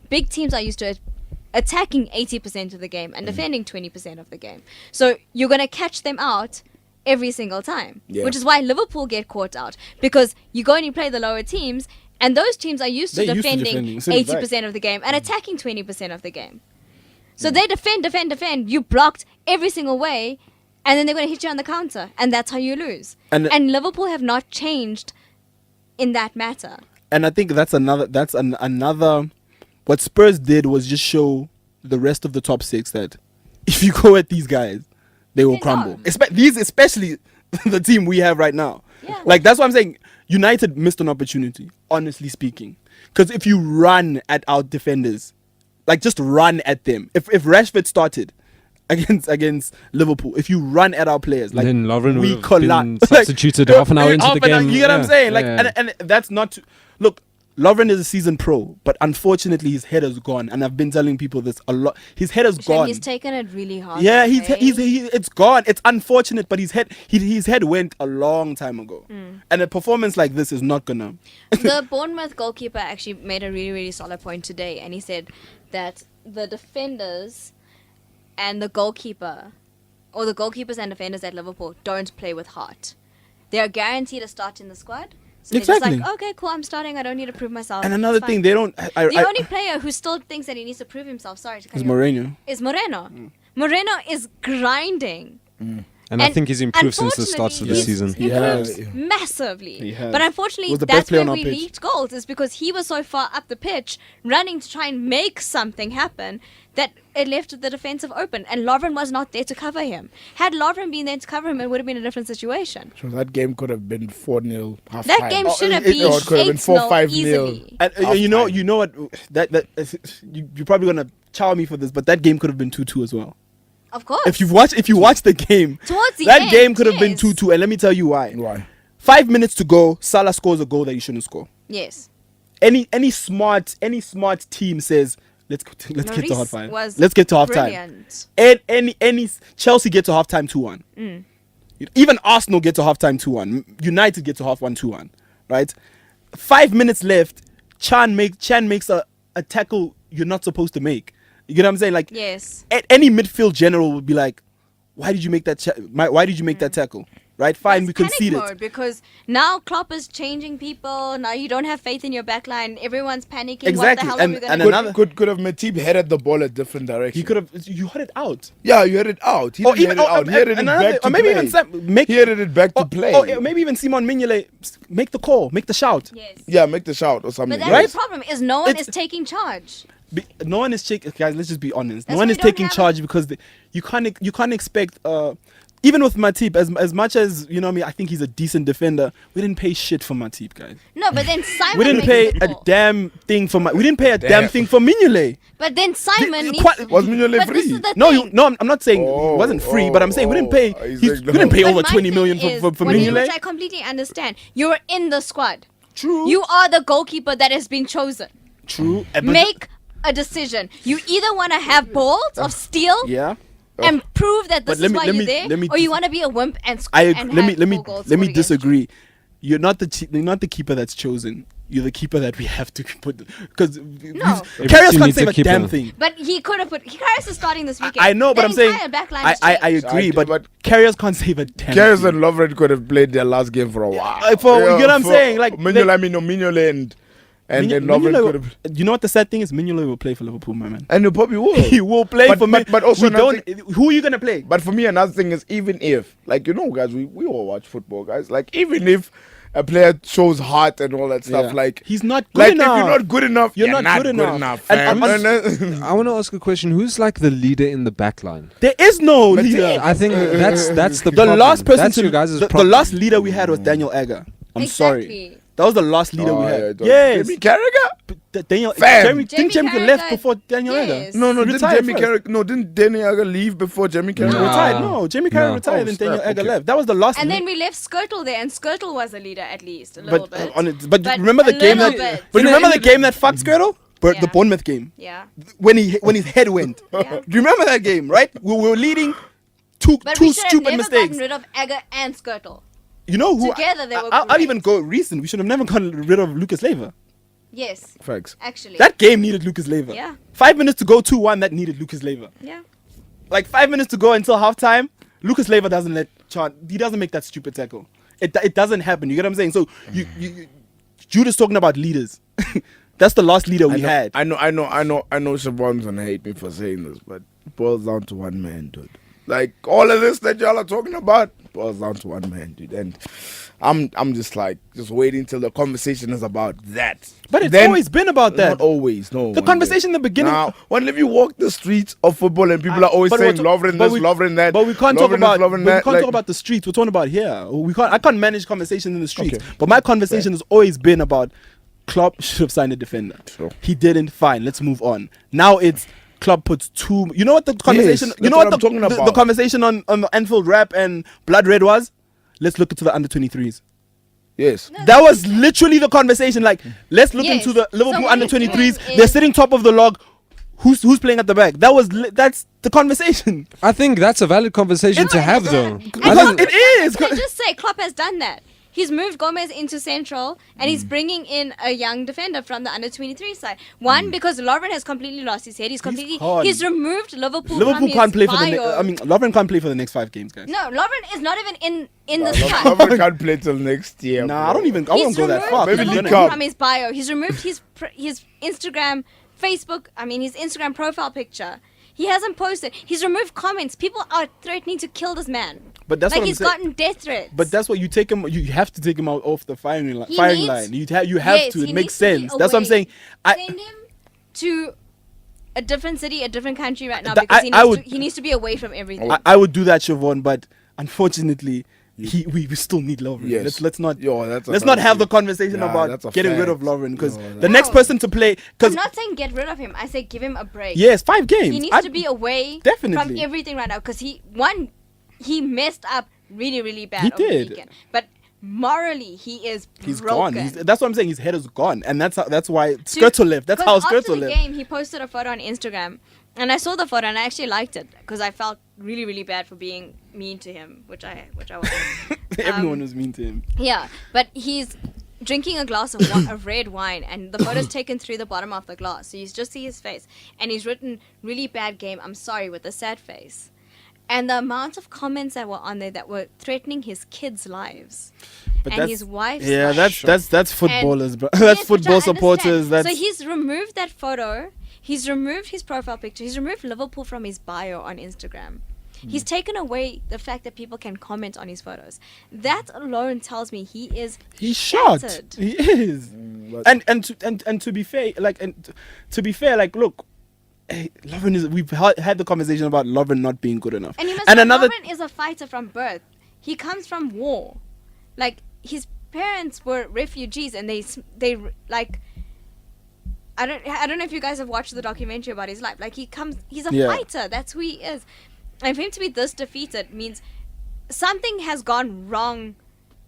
Big teams are used to attacking 80% of the game and defending 20% of the game. So you're going to catch them out every single time, Yeah. which is why Liverpool get caught out, because you go and you play the lower teams and those teams are used to They're used to defending defending. So is 80% of the game and attacking 20% of the game. So they defend, you blocked every single way, and then they're going to hit you on the counter, and that's how you lose. And- And Liverpool have not changed in that matter. And I think that's another. What Spurs did was just show the rest of the top six that if you go at these guys, they will They crumble. don't. These, especially the team we have right now. Yeah. Like that's what I'm saying. United missed an opportunity, honestly speaking. Because if you run at our defenders, like just run at them. If Rashford started against Liverpool, if you run at our players, like then Lovren we would have been collapse. substituted half an hour into the game. You get what I'm Yeah, saying? Like, yeah. and that's not. Look, Lovren is a seasoned pro, but unfortunately his head has gone. And I've been telling people this a lot. His head has Shame gone. he's taken it really hard. Yeah, okay? it's gone. It's unfortunate, but his head went a long time ago. And a performance like this is not gonna. The Bournemouth goalkeeper actually made a really, really solid point today, and he said that the defenders and the goalkeeper, or the goalkeepers and defenders at Liverpool, don't play with heart. They are guaranteed a start in the squad. So they're just Exactly. like, okay, cool, I'm starting. I don't need to prove myself. And another It's thing, fine. they don't. The only player who still thinks that he needs to prove himself, sorry to cut is you off, Mourinho. is Moreno. Moreno is grinding. And I think he's improved since the start of the unfortunately, season. he's He has. improved massively. He has. But unfortunately, Was the best that's player where on we our pitch. leaked goals, is because he was so far up the pitch, running to try and make something happen, that it left the defensive open. And Lovren was not there to cover him. Had Lovren been there to cover him, it would have been a different situation. So that game could have been 4-0 half That time. game should have it- been or it could have been 8-0 4-5-0. easily. And Half you know time. what that you're probably gonna chow me for this, but that game could have been 2-2 as well. Of course. If you watch the game, Towards the that end, game could have been yes. 2-2, and let me tell you why. Why? 5 minutes to go, Salah scores a goal that you shouldn't score. Yes. Any smart team says let's get to Lloris half time. was Let's get to half time. brilliant. And any Chelsea get to half time 2-1. Even Arsenal get to half time 2-1. United get to half 1-2-1. Right? 5 minutes left. Chan makes a tackle you're not supposed to make. You get what I'm saying? Like Yes. any midfield general would be like, why did you make that? Why did you make that tackle? Right? Fine, we It's panic conceded. mode, because now Klopp is changing people. Now you don't have faith in your backline. Everyone's panicking. Exactly, What the hell and- are we and going to another- Could have Matip headed the ball a different direction. He could have. You had it out. Yeah, you headed out. He didn't head it out. He headed it back to or maybe play. even make. He headed it back to or, play. or maybe even Simon Mignolet make the call, make the shout. Yes. Yeah, make the shout or something. But that's Right? the problem, is no one It's- is taking charge. No one is taking. Guys, let's just be honest. That's No one why is we don't taking have charge because you can't expect even with Matip, as much as you know me, I think he's a decent defender. We didn't pay shit for Matip, guys. No, but then Simon We didn't makes pay the a call. damn thing for we didn't pay a damn thing for Mignolet. But then Simon The- needs qua- to, Was Mignolet but this free? is the No, thing. I'm not saying it wasn't free, but I'm saying we didn't pay. he's We like, no. didn't pay But over my 20 thing million is, for which Mignolet. I completely understand. You're in the squad. True. You are the goalkeeper that has been chosen. True. But- Make a decision. You either want to have balls of steel Yeah. and prove that this But let is me- why let you're me- there, let me or you dis- want to be a wimp and I and let me have let me four goals let me scored against you. disagree. You're not the keeper that's chosen. You're the keeper that we have to put because No. Every Carriers team can't needs a save a keeper. damn thing. But he could have put. Karius is starting this weekend. I know, but The I'm saying entire back line I is changed. agree, But but Carriers can't save a damn Karius thing. and Lovren could have played their last game for a while. you know what I'm saying? Like, Mignolet and then Lovren Mignolet could have. you know what the sad thing is? Mignolet will play for Liverpool, my man. And he probably will. He will play But- for me. but also we don't. another Who are you gonna play? But for me, another thing is, even if, like, you know, guys, we all watch football, guys. Like, even if a player shows heart and all that stuff, Yeah. like, He's not good like enough. if you're not good enough, You're not good enough. And fam. I'm- I want to ask a question. Who's like the leader in the back line? There is no But leader. I think that's the The problem. last person That's to your guys' the problem. last leader we had was Daniel Egger. I'm sorry. Exactly. That was the last leader we had. Yes. Jamie Carragher? Daniel Fam. Jamie Jamie Carragher left Carragher, before Daniel yes. Egger. No, He didn't retired Jamie first. Carragher? No, didn't Danny Agger leave before Jamie Carragher? No. Retired. No, Jamie Carragher No. retired Oh, and Daniel snap, Egger okay. left. That was the last. And then we left Skirtle there, and Skirtle was a leader at least a little but bit. but remember the a game little that. bit. But In a- remember in the a- game that fucked Skirtle? The Yeah. Bournemouth game Yeah. when his head went. Yeah. Do you remember that game? Right? We were leading two But we should have stupid never mistakes. gotten rid of Egger and Skirtle. You know who? Together they were I'll great. even go recent. We should have never gotten rid of Lucas Leiva. Yes, Facts. actually. That game needed Lucas Leiva. Yeah. 5 minutes to go, 2-1. That needed Lucas Leiva. Yeah. Like 5 minutes to go until halftime. Lucas Leiva doesn't let he doesn't make that stupid tackle. It doesn't happen. You get what I'm saying? So Judah's talking about leaders. That's the last leader we had. I know Siobhan's gonna hate me for saying this, but it boils down to one man, dude. Like all of this that y'all are talking about boils down to one man, dude. And I'm just waiting till the conversation is about that. But it's Then- always been about that. Not always, no. The conversation in the beginning. Now, when if you walk the streets of football and people are always But saying we're Lovren but this, we- Lovren that, But we can't Lovren talk this, about. Lovren But we that, can't like- talk about the streets. We're talking about here. I can't manage conversations in the streets. Okay. But my conversation has always been about Klopp should have signed a defender. Sure. He didn't. Fine. Let's move on. Now it's Klopp puts two. You know what the conversation? Yes, you know that's what what I'm talking the about. conversation on the Anfield Rap and Blood Red was? Let's look into the under 23s. Yes. That was literally the conversation. Like, let's look Yes. into the So Liverpool what under he's doing 23s. is- They're sitting top of the log. Who's playing at the back? That's the conversation. I think that's a valid conversation to have, though. I Because think it is. Can I just say, Klopp has done that. He's moved Gomez into central, and he's bringing in a young defender from the under 23 side. One, because Lovren has completely lost his head. gone. He's removed Liverpool. Liverpool from can't play his for the. bio. Lovren can't play for the next 5 games, guys. No, Lovren is not even in the squad. Lovren can't play till next year. Nah, I bro. don't even. I won't He's go that removed far. Maybe to be League honest. Cup. from his bio. He's removed his Instagram, Facebook. I mean, his Instagram profile picture. He hasn't posted. He's removed comments. People are threatening to kill this man. But that's like what I'm he's saying. gotten death threats. But that's what you take him. You have to take him out off the firing line. He Firing needs- line. You have Yes, to. he It makes needs to be sense. That's what I'm away. saying. Send him to a different city, a different country right now Th- because I he needs to be away from everything. I would do that, Siobhan. But unfortunately, we still need Lovren. Yes. Let's not. Yo, that's Let's not have the thing. conversation Yeah, that's a about getting rid of fact. Lovren because Yo, the that's- next No. person to play. I'm Because not saying get rid of him. I say give him a break. yes, 5 games. He needs I- to be away Definitely. from everything right now because he messed up really, really bad He over the did. weekend. But morally, he is He's broken. gone. That's what I'm saying. His head is gone, and that's why Skirtle left. That's how Because after Skirtle the left. game, he posted a photo on Instagram, and I saw the photo and I actually liked it because I felt really, really bad for being mean to him, which I was. Everyone was mean to him. Yeah, but he's drinking a glass of, of red wine, and the photo's taken through the bottom of the glass, so you just see his face, and he's written "really bad game. I'm sorry" with a sad face. And the amount of comments that were on there that were threatening his kids' lives But and that's, his wife's yeah, life. that's footballers, bro. Yes, That's which I football supporters. understand. That's So he's removed that photo. He's removed his profile picture. He's removed Liverpool from his bio on Instagram. He's taken away the fact that people can comment on his photos. That alone tells me he is he's shot. shattered. He is. but- And to be fair, like look, Hey, Lovren is. We've had the conversation about Lovren not being good enough. And you must And know, another. Lovren is a fighter from birth. He comes from war. Like, his parents were refugees, and they like. I don't know if you guys have watched the documentary about his life. Like, he's a fighter. That's who he is. And for him to be this defeated means something has gone wrong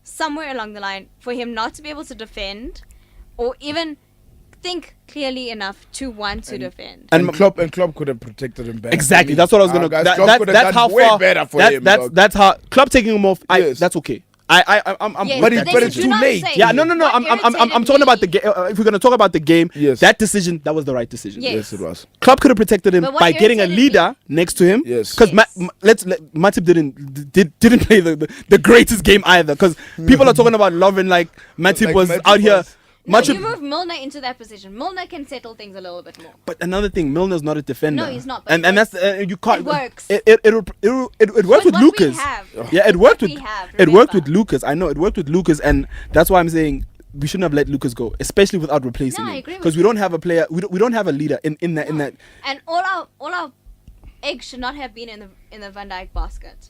somewhere along the line for him not to be able to defend or even think clearly enough to want to defend. And Klopp could have protected him better. Exactly. That's what I was gonna. Guys, That's how way far. better for him. That's how Klopp taking him off. Yes. That's okay. I'm Yeah, but then it's do too not late. say- Yeah, no. What I'm talking about the irritated game. If we're gonna talk about the game, Yes. that decision, that was the right decision. Yes. Yes, it was. Klopp could have protected him But what by getting a irritated leader next to him. Yes. Because Yes. Matip didn't play the greatest game either. Because people are talking about Lovren like Matip Like was Matip out here. was- No, Matip, you move Milner into that position. Milner can settle things a little bit more. but another thing, Milner's not a defender. No, he's not, but And it that's works. you can't. It works. It worked with what we Lucas. have. Yeah, it With worked what with we have, it worked with remember. Lucas. I know it worked with Lucas, and that's why I'm saying we shouldn't have let Lucas go, especially without replacing No, I him. agree with Because we don't have a player. We don't have a leader in that. And all our eggs should not have been in the Van Dijk basket.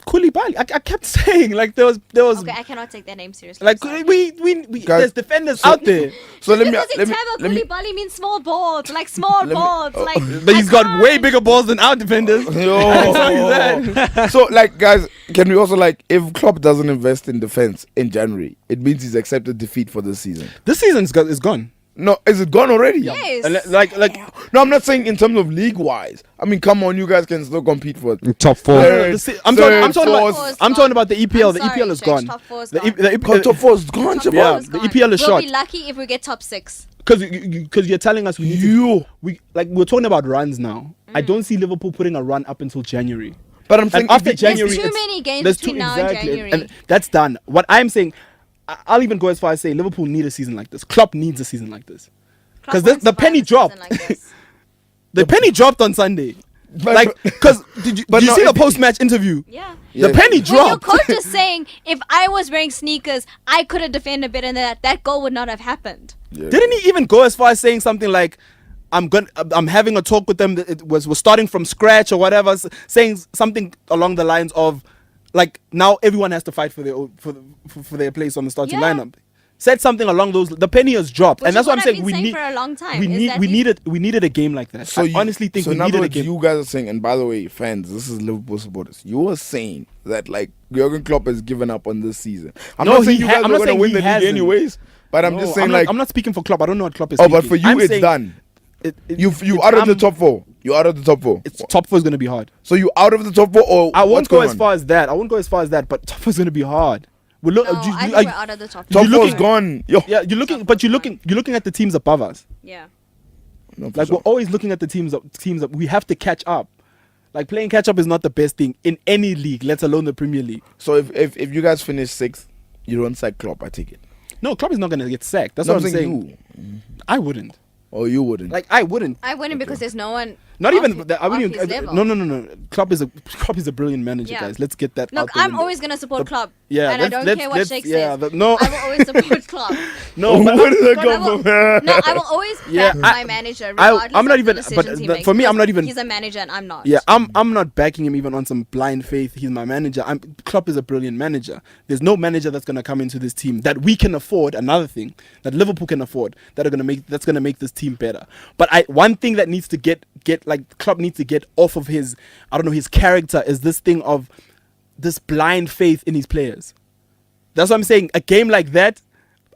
Koulibaly. I kept saying like there was Okay, I cannot take that name seriously. like I'm sorry. we Guys, there's defenders out there, So let me Because let me Tabo let me. Koulibaly means small balls, like small Let me- balls, like. but he's got way can't. bigger balls than our defenders. Yo. So like, guys, can we also like, if Klopp doesn't invest in defense in January, it means he's accepted defeat for this season. This season's is gone. No, is it gone already? Yes. And like No, I'm not saying in terms of league wise. I mean, come on, you guys can still compete for it. Top four. Third, I'm third, talking fourth. about I'm talking about the EPL. The I'm EPL is sorry, gone. Top four is The, gone. Because top four is gone, Top Shabab. yeah, four is the gone. EPL is we'll shot. be lucky if we get top 6. Because you're telling us we need You. we're talking about runs now. I don't see Liverpool putting a run up until January. But I'm saying And after if it- January, There's too it's- many games there's between now and January. and that's done. What I'm saying, I'll even go as far as say Liverpool need a season like this. Klopp needs a season like this. Klopp 'Cause won't the survive penny a season dropped. like this. The penny dropped on Sunday. But- Like, because did you but see no, the post-match interview? Yeah. The Yeah. penny When your dropped. coach is saying, if I was wearing sneakers, I could have defended better than that goal would not have happened. Yeah. Didn't he even go as far as saying something like, I'm having a talk with them. That it was starting from scratch or whatever, saying something along the lines of, like, now everyone has to fight for their place on the starting Yeah. lineup. Said something along those. The penny has dropped, Which and that's is what I'm what saying. I've been We saying need for a long time, We is need that we needed a game like that. So I honestly think so we in other needed a words, game. you guys are saying, and by the way, fans, this is Liverpool supporters. You were saying that like Jurgen Klopp has given up on this season. I'm No, not saying he you ha- guys I'm are not going to saying win he the league hasn't. anyways. But I'm No, just saying I'm like, not, I'm not speaking for Klopp. I don't know what Klopp is. oh, but thinking. for you I'm it's saying done. You it's- out of the I'm- top four. You out of the top four. It's top four is going to be hard. So you out of the top four, or I won't what's go going as on? far as that. I won't go as far as that. But top four is going to be hard. We're No, look. I think we're out of the top. Top you're four is looking- gone. Yo. Yeah, you're looking, but you're looking at the teams above us. Yeah. No, for Like sure. we're always looking at the teams up. We have to catch up. Like playing catch up is not the best thing in any league, let alone the Premier League. So if you guys finish sixth, you don't sack Klopp. I take it. No, Klopp is not going to get sacked. That's No, what I'm saying. you. I wouldn't. Or you wouldn't. Like I wouldn't. I wouldn't because there's no one. Not off even. his- I wouldn't. off his Even, level. no. Klopp is a brilliant manager, Yeah. guys. Let's get that. Look, out the I'm window. always gonna support Klopp. Yeah, and I don't care what Shake says. no, I will always support Klopp. no. but Where did that I come will, from? no, I will always Yeah, back my manager. I'm Regardless not of the even- decisions but he the- makes, for me, I'm because not even- He's a manager and I'm not. Yeah, I'm not backing him even on some blind faith. He's my manager. Klopp is a brilliant manager. There's no manager that's gonna come into this team that we can afford. Another thing that Liverpool can afford that's gonna make this team better. But one thing that needs to get like Klopp needs to get off of his his character is this thing of this blind faith in his players. That's what I'm saying. A game like that,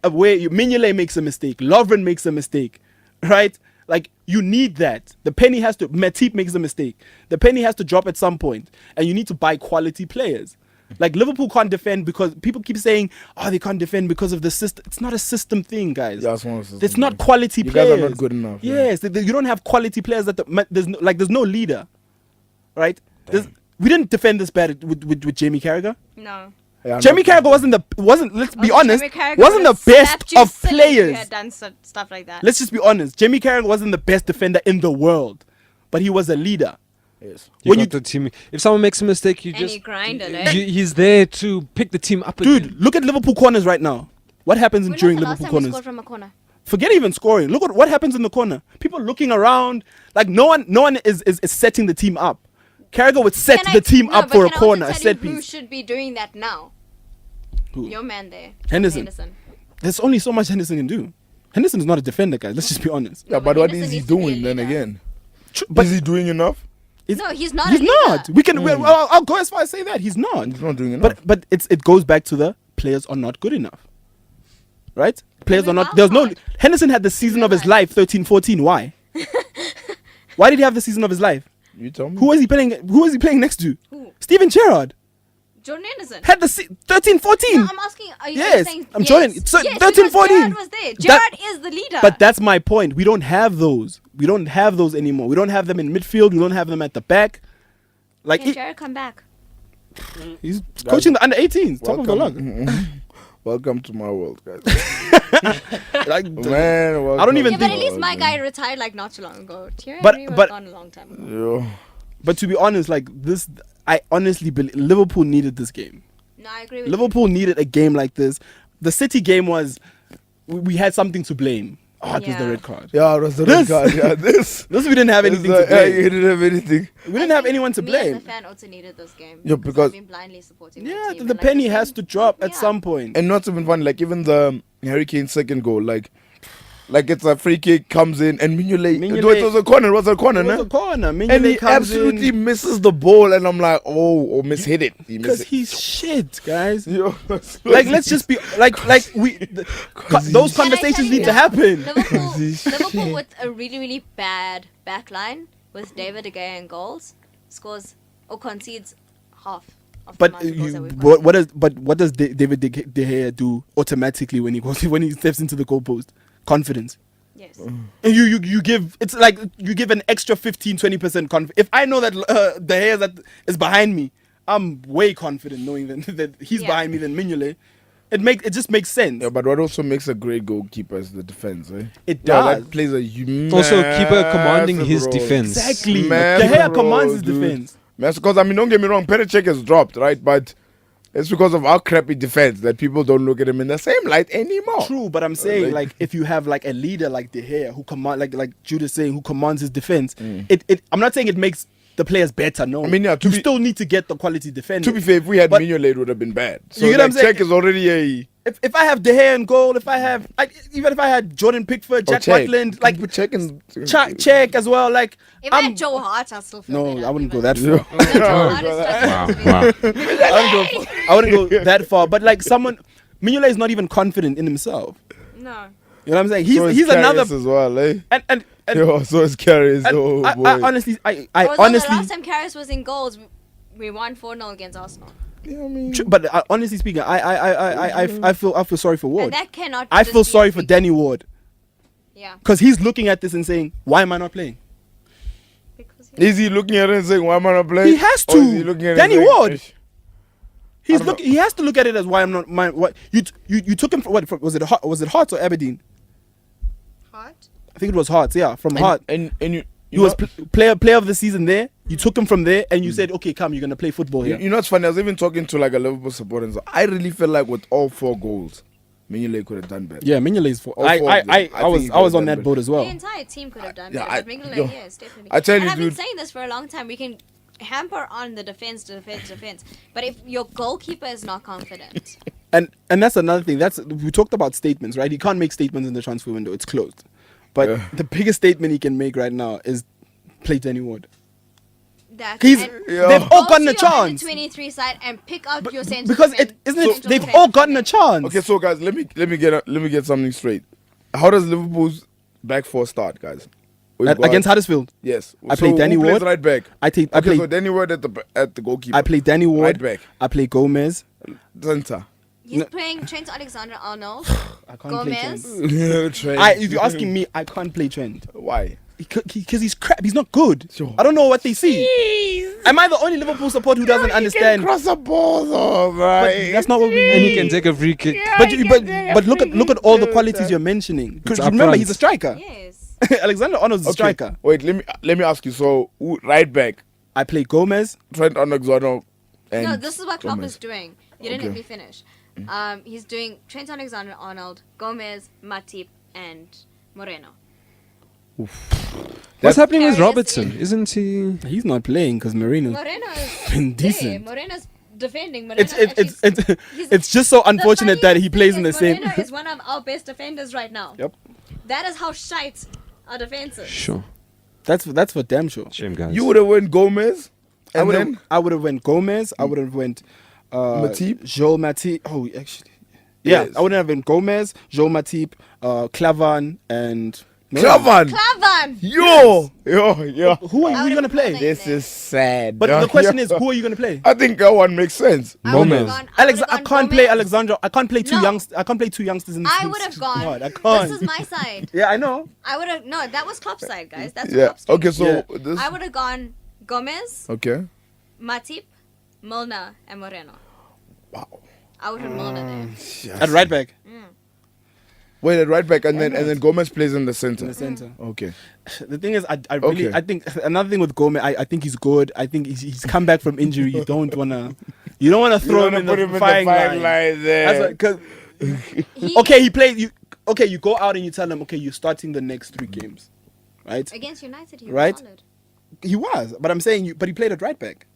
where Mignolet makes a mistake, Lovren makes a mistake, right? Like you need that. The penny has to. Matip makes a mistake. The penny has to drop at some point, and you need to buy quality players. Like Liverpool can't defend because people keep saying, "Oh, they can't defend because of the system." It's not a system thing, guys. Yeah, it's one of the It's system not thing. quality You players. guys are not good enough. yeah. Yes, you don't have quality players there's no leader, right? We didn't defend this bad with Jamie Carragher. No. Yeah, I'm Jamie not- Carragher wasn't. Let's be Also, honest, Jamie Carragher wasn't the would've best slapped you of silly if you players. had done stuff like that. Let's just be honest. Jamie Carragher wasn't the best defender in the world, but he was a leader. Yes. You When got the team. If someone makes a mistake, you And just he grinded it. he's there to pick the team up. Dude, again. look at Liverpool corners right now. What happens When during was the last Liverpool time we corners? scored from a corner? Forget even scoring. Look at what happens in the corner. People looking around, Like no one is setting the team up. Carragher would set the team up for a corner, a set piece. Who should be doing that now? Who? Your man there, Henderson. There's only so much Henderson can do. Henderson is not a defender, guys. Let's just be honest. Yeah, but what is he doing then again? But is he doing enough? No, he's not. He's not. We can. I'll go as far as say that he's not. He's not doing enough. But it goes back to the players are not good enough, right? Players are not. There's no. Henderson had the season of his life, 13-14. Why? Why did he have the season of his life? You tell me. Who was he playing next to? Who? Steven Gerrard. Jordan Henderson. Had the 13-14. No, I'm asking. Are you saying I'm Jordan. So yes, 13-14. Gerrard was there. Gerrard is the leader. But that's my point. We don't have those. We don't have those anymore. We don't have them in midfield. We don't have them at the back. Like Can Gerrard come back? He's coaching the under 18s, top of the log. Welcome to my world, guys. Like, Man, I don't even Yeah, think. but at least my guy retired like not too long ago. Thierry But- Henry was but- gone a long time ago. Yeah. But to be honest, like this, I honestly believe Liverpool needed this game. No, I agree with Liverpool needed a game like this. The City game was, we had something to blame. Oh, it was the Yeah. red card. Yeah, it was the red card. Yeah, this. This we didn't have anything to Yeah, blame. you didn't have anything. We didn't have anyone to Me as blame. a fan also needed this game. Yeah, because- I've been blindly supporting my Yeah, team. the and, penny this has game to drop fucked at me some up. point. And not even funny, like even the Harry Kane second goal, like it's a free kick, comes in, and Mignolet, it was a corner, it was a corner, It was no? a corner. And Mignolet he comes absolutely in misses the ball, and I'm like, oh, mishit it. He because missed it. he's shit, guys. Yo, Like, let's just be like those conversations need to happen. Liverpool with a really, really bad back line with David De Gea and goals scores or concedes half of the But amount of goals that we've what does David De Gea do automatically when he steps into the goalpost? Confidence. Yes. And you give, it's like you give an extra 15-20% confidence. If I know that De Gea that is behind me, I'm way confident knowing that he's behind me than Mignolet. It just makes sense. Yeah, but what also makes a great goalkeeper is the defense, eh? It Yeah, does. that plays a Also, keeper commanding his role. defense. Exactly. De Massive Gea role, commands his dude. defense. Because, I mean, don't get me wrong, Pericek has dropped, right? But it's because of our crappy defense that people don't look at him in the same light anymore. True, but I'm saying like- like if you have like a leader like De Gea who command like Jude is saying who commands his defense, it I'm not saying it makes the players better. No, I mean, yeah, you still need to get the quality defender. To be fair, if we had But- Mignolet, it would have been bad. So, You get what I'm saying? Czech is already a... if I have De Gea in goal, even if I had Jordan Pickford, Jack Czech. Butland, like Czech and... Czech as well, like If I had Joe Hart, I'd still feel no, better. I wouldn't go But that far. Joe Hart is struggling to be- I wouldn't go that far. But like someone, Mignolet is not even confident in himself. No. You know what I'm saying? So He's another as well, eh? and Yo, so it's carries. and Oh, I boy. honestly, I The honestly. last time Karius was in goals, we won 4-0 against Arsenal. Yeah, I mean... But honestly speaking, I feel sorry for Ward. And that cannot I just feel be sorry a for free- Danny Ward Yeah. because he's looking at this and saying, "Why am I not playing?" Because he- Is he looking at it and saying, why am I not playing? He has Or is to. he looking at it Danny and saying, Ward. "Ish." He's don't look. He has to look at it as why I'm not. What you took him for? What was it? Was it Hearts or Aberdeen? Hart? I think it was Hearts. Yeah, from Hearts. And you He was know, player of the season there. You took him from there, and you said, "Okay, come, you're gonna play football here." you know what's funny? I was even talking to like a Liverpool supporter. And so I really feel like with all 4 goals, Mignolet could have done better. Yeah, Mignolet's for. All four of them. I think he I was could on have that done boat as well. The entire team could have done Yeah, better. But Mignolet, yo, yes, definitely. I tell and you, I've been dude- saying this for a long time. We can hamper on the defense. But if your goalkeeper is not confident, And that's another thing. We talked about statements, right? He can't make statements in the transfer window. It's closed. But Yeah. the biggest statement he can make right now is play Danny Ward. that He's and Yeah. they've all go gotten a to your under chance 23 side and pick out your centre because defend- they've defend all gotten a chance. Okay, so guys, let me get something straight. How does Liverpool's back 4 start, guys? We've got- Against Huddersfield, Yes. I play Danny who plays Ward. right back. I Okay, play so Danny Ward at the goalkeeper. I play Danny Ward. Right back. I play Gomez. Center. He's No. playing Trent Alexander-Arnold, I can't play Gomez. Trent. Trent. If you're asking me, I can't play Trent Why? because he's crap. He's not good. Sure. I don't know what they see. Am I the only Liverpool support who doesn't understand? Cross the ball though, But right? that's not what we And he need. can take a free kick. But look at all the qualities you're mentioning. Because It's up remember, front. he's a striker. Yes. Alexander Arnold's a Okay, striker. Wait, let me ask you. So right back, I play Gomez. Trent Alexander. And No, this is what Klopp Gomez. is doing. You didn't Okay. let me finish. He's doing Trent Alexander-Arnold, Gomez, Matip, and Moreno. What's happening with Karius Robertson? Isn't he? He's not playing because Moreno's Moreno's been there. decent. Moreno's defending. It's Moreno's it's just so unfortunate that he plays in the same. Moreno is one of our best defenders right now. Yep. That is how shite our defense is. Sure. That's for damn sure. Shame, guys. You would have went Gomez. I And would then have went Gomez. I would have went Matip? Joel Matip. Oh, actually, yeah. Yes. I would have went Gomez, Joel Matip, Clavan, and Klavan. Klavan! Yo. Who are I you would've gonna play? put This is sad. But dog. the question Yo. is, who are you gonna play? I think that one makes sense. I would've Gomez. gone- Alex, would've I gone can't play Gomez. Alexandra. I can't play two No. youngsters. I can't play two youngsters in. I would have gone. God, I can't. This is my side. Yeah, I know. I would have. No, that was Klopp's side, guys. That's Yeah. Klopp's team. Okay, so Yeah. this. I would have gone Gomez, Okay. Matip, Milner, and Moreno. Wow. I would have Milner there. Yes. At right back Wait, at right back, and then Gomez plays in the center. in the center. Okay. The thing is, I really, Okay. I think another thing with Gomez, I think he's good. I think he's come back from injury. You don't wanna throw him in the firing line. That's there. what, 'cause- He, okay, he plays. You go out and you tell him, okay, you're starting the next 3 games, right? Against United, he Right? was solid. He was, but I'm saying but he played at right back,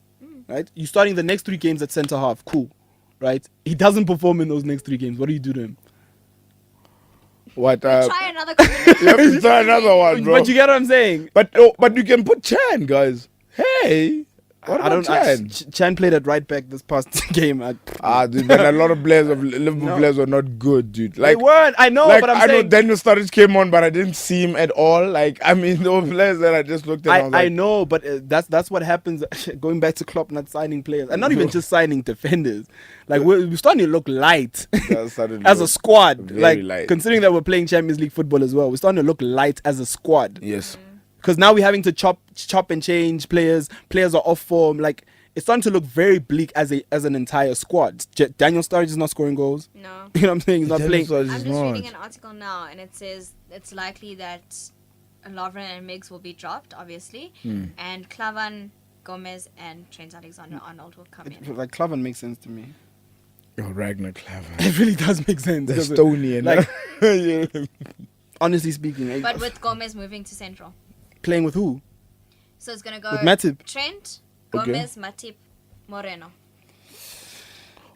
right? You starting the next 3 games at centre half, cool, right? He doesn't perform in those next 3 games. What do you do to him? What? Try another combination. You have to try another one, bro. But you get what I'm saying. But you can put Chan, guys. Hey, what I about don't. Chan? Chan played at right back this past game. Dude, but a lot of players of Liverpool No. players were not good, dude. They Like, weren't. I know, like but I'm I know saying. Daniel Sturridge came on, but I didn't see him at all. Like, I mean, those players that I just looked at. I was I like, know, but that's what happens. Going back to Klopp not signing players, and not even just signing defenders. Like we're starting to look light that started to as a look squad. very Like light. considering that we're playing Champions League football as well, we're starting to look light as a squad. Yes. Because now we're having to chop and change players. Players are off form. Like it's starting to look very bleak as an entire squad. Daniel Sturridge is not scoring goals. No. You know what I'm saying? He's not Daniel playing. Sturridge I'm is just not. reading an article now, and it says it's likely that Lovren and Miggs will be dropped, obviously, and Klavan, Gomez, and Trent Alexander-Arnold will come in. Like Clavan makes sense to me. Oh, Ragnar Klavan. It really does make sense. The because, Estonian. like- Yeah. honestly speaking, But with Gomez moving to central. playing with who? So it's going to go With Matip. Trent, Okay. Gomez, Matip, Moreno.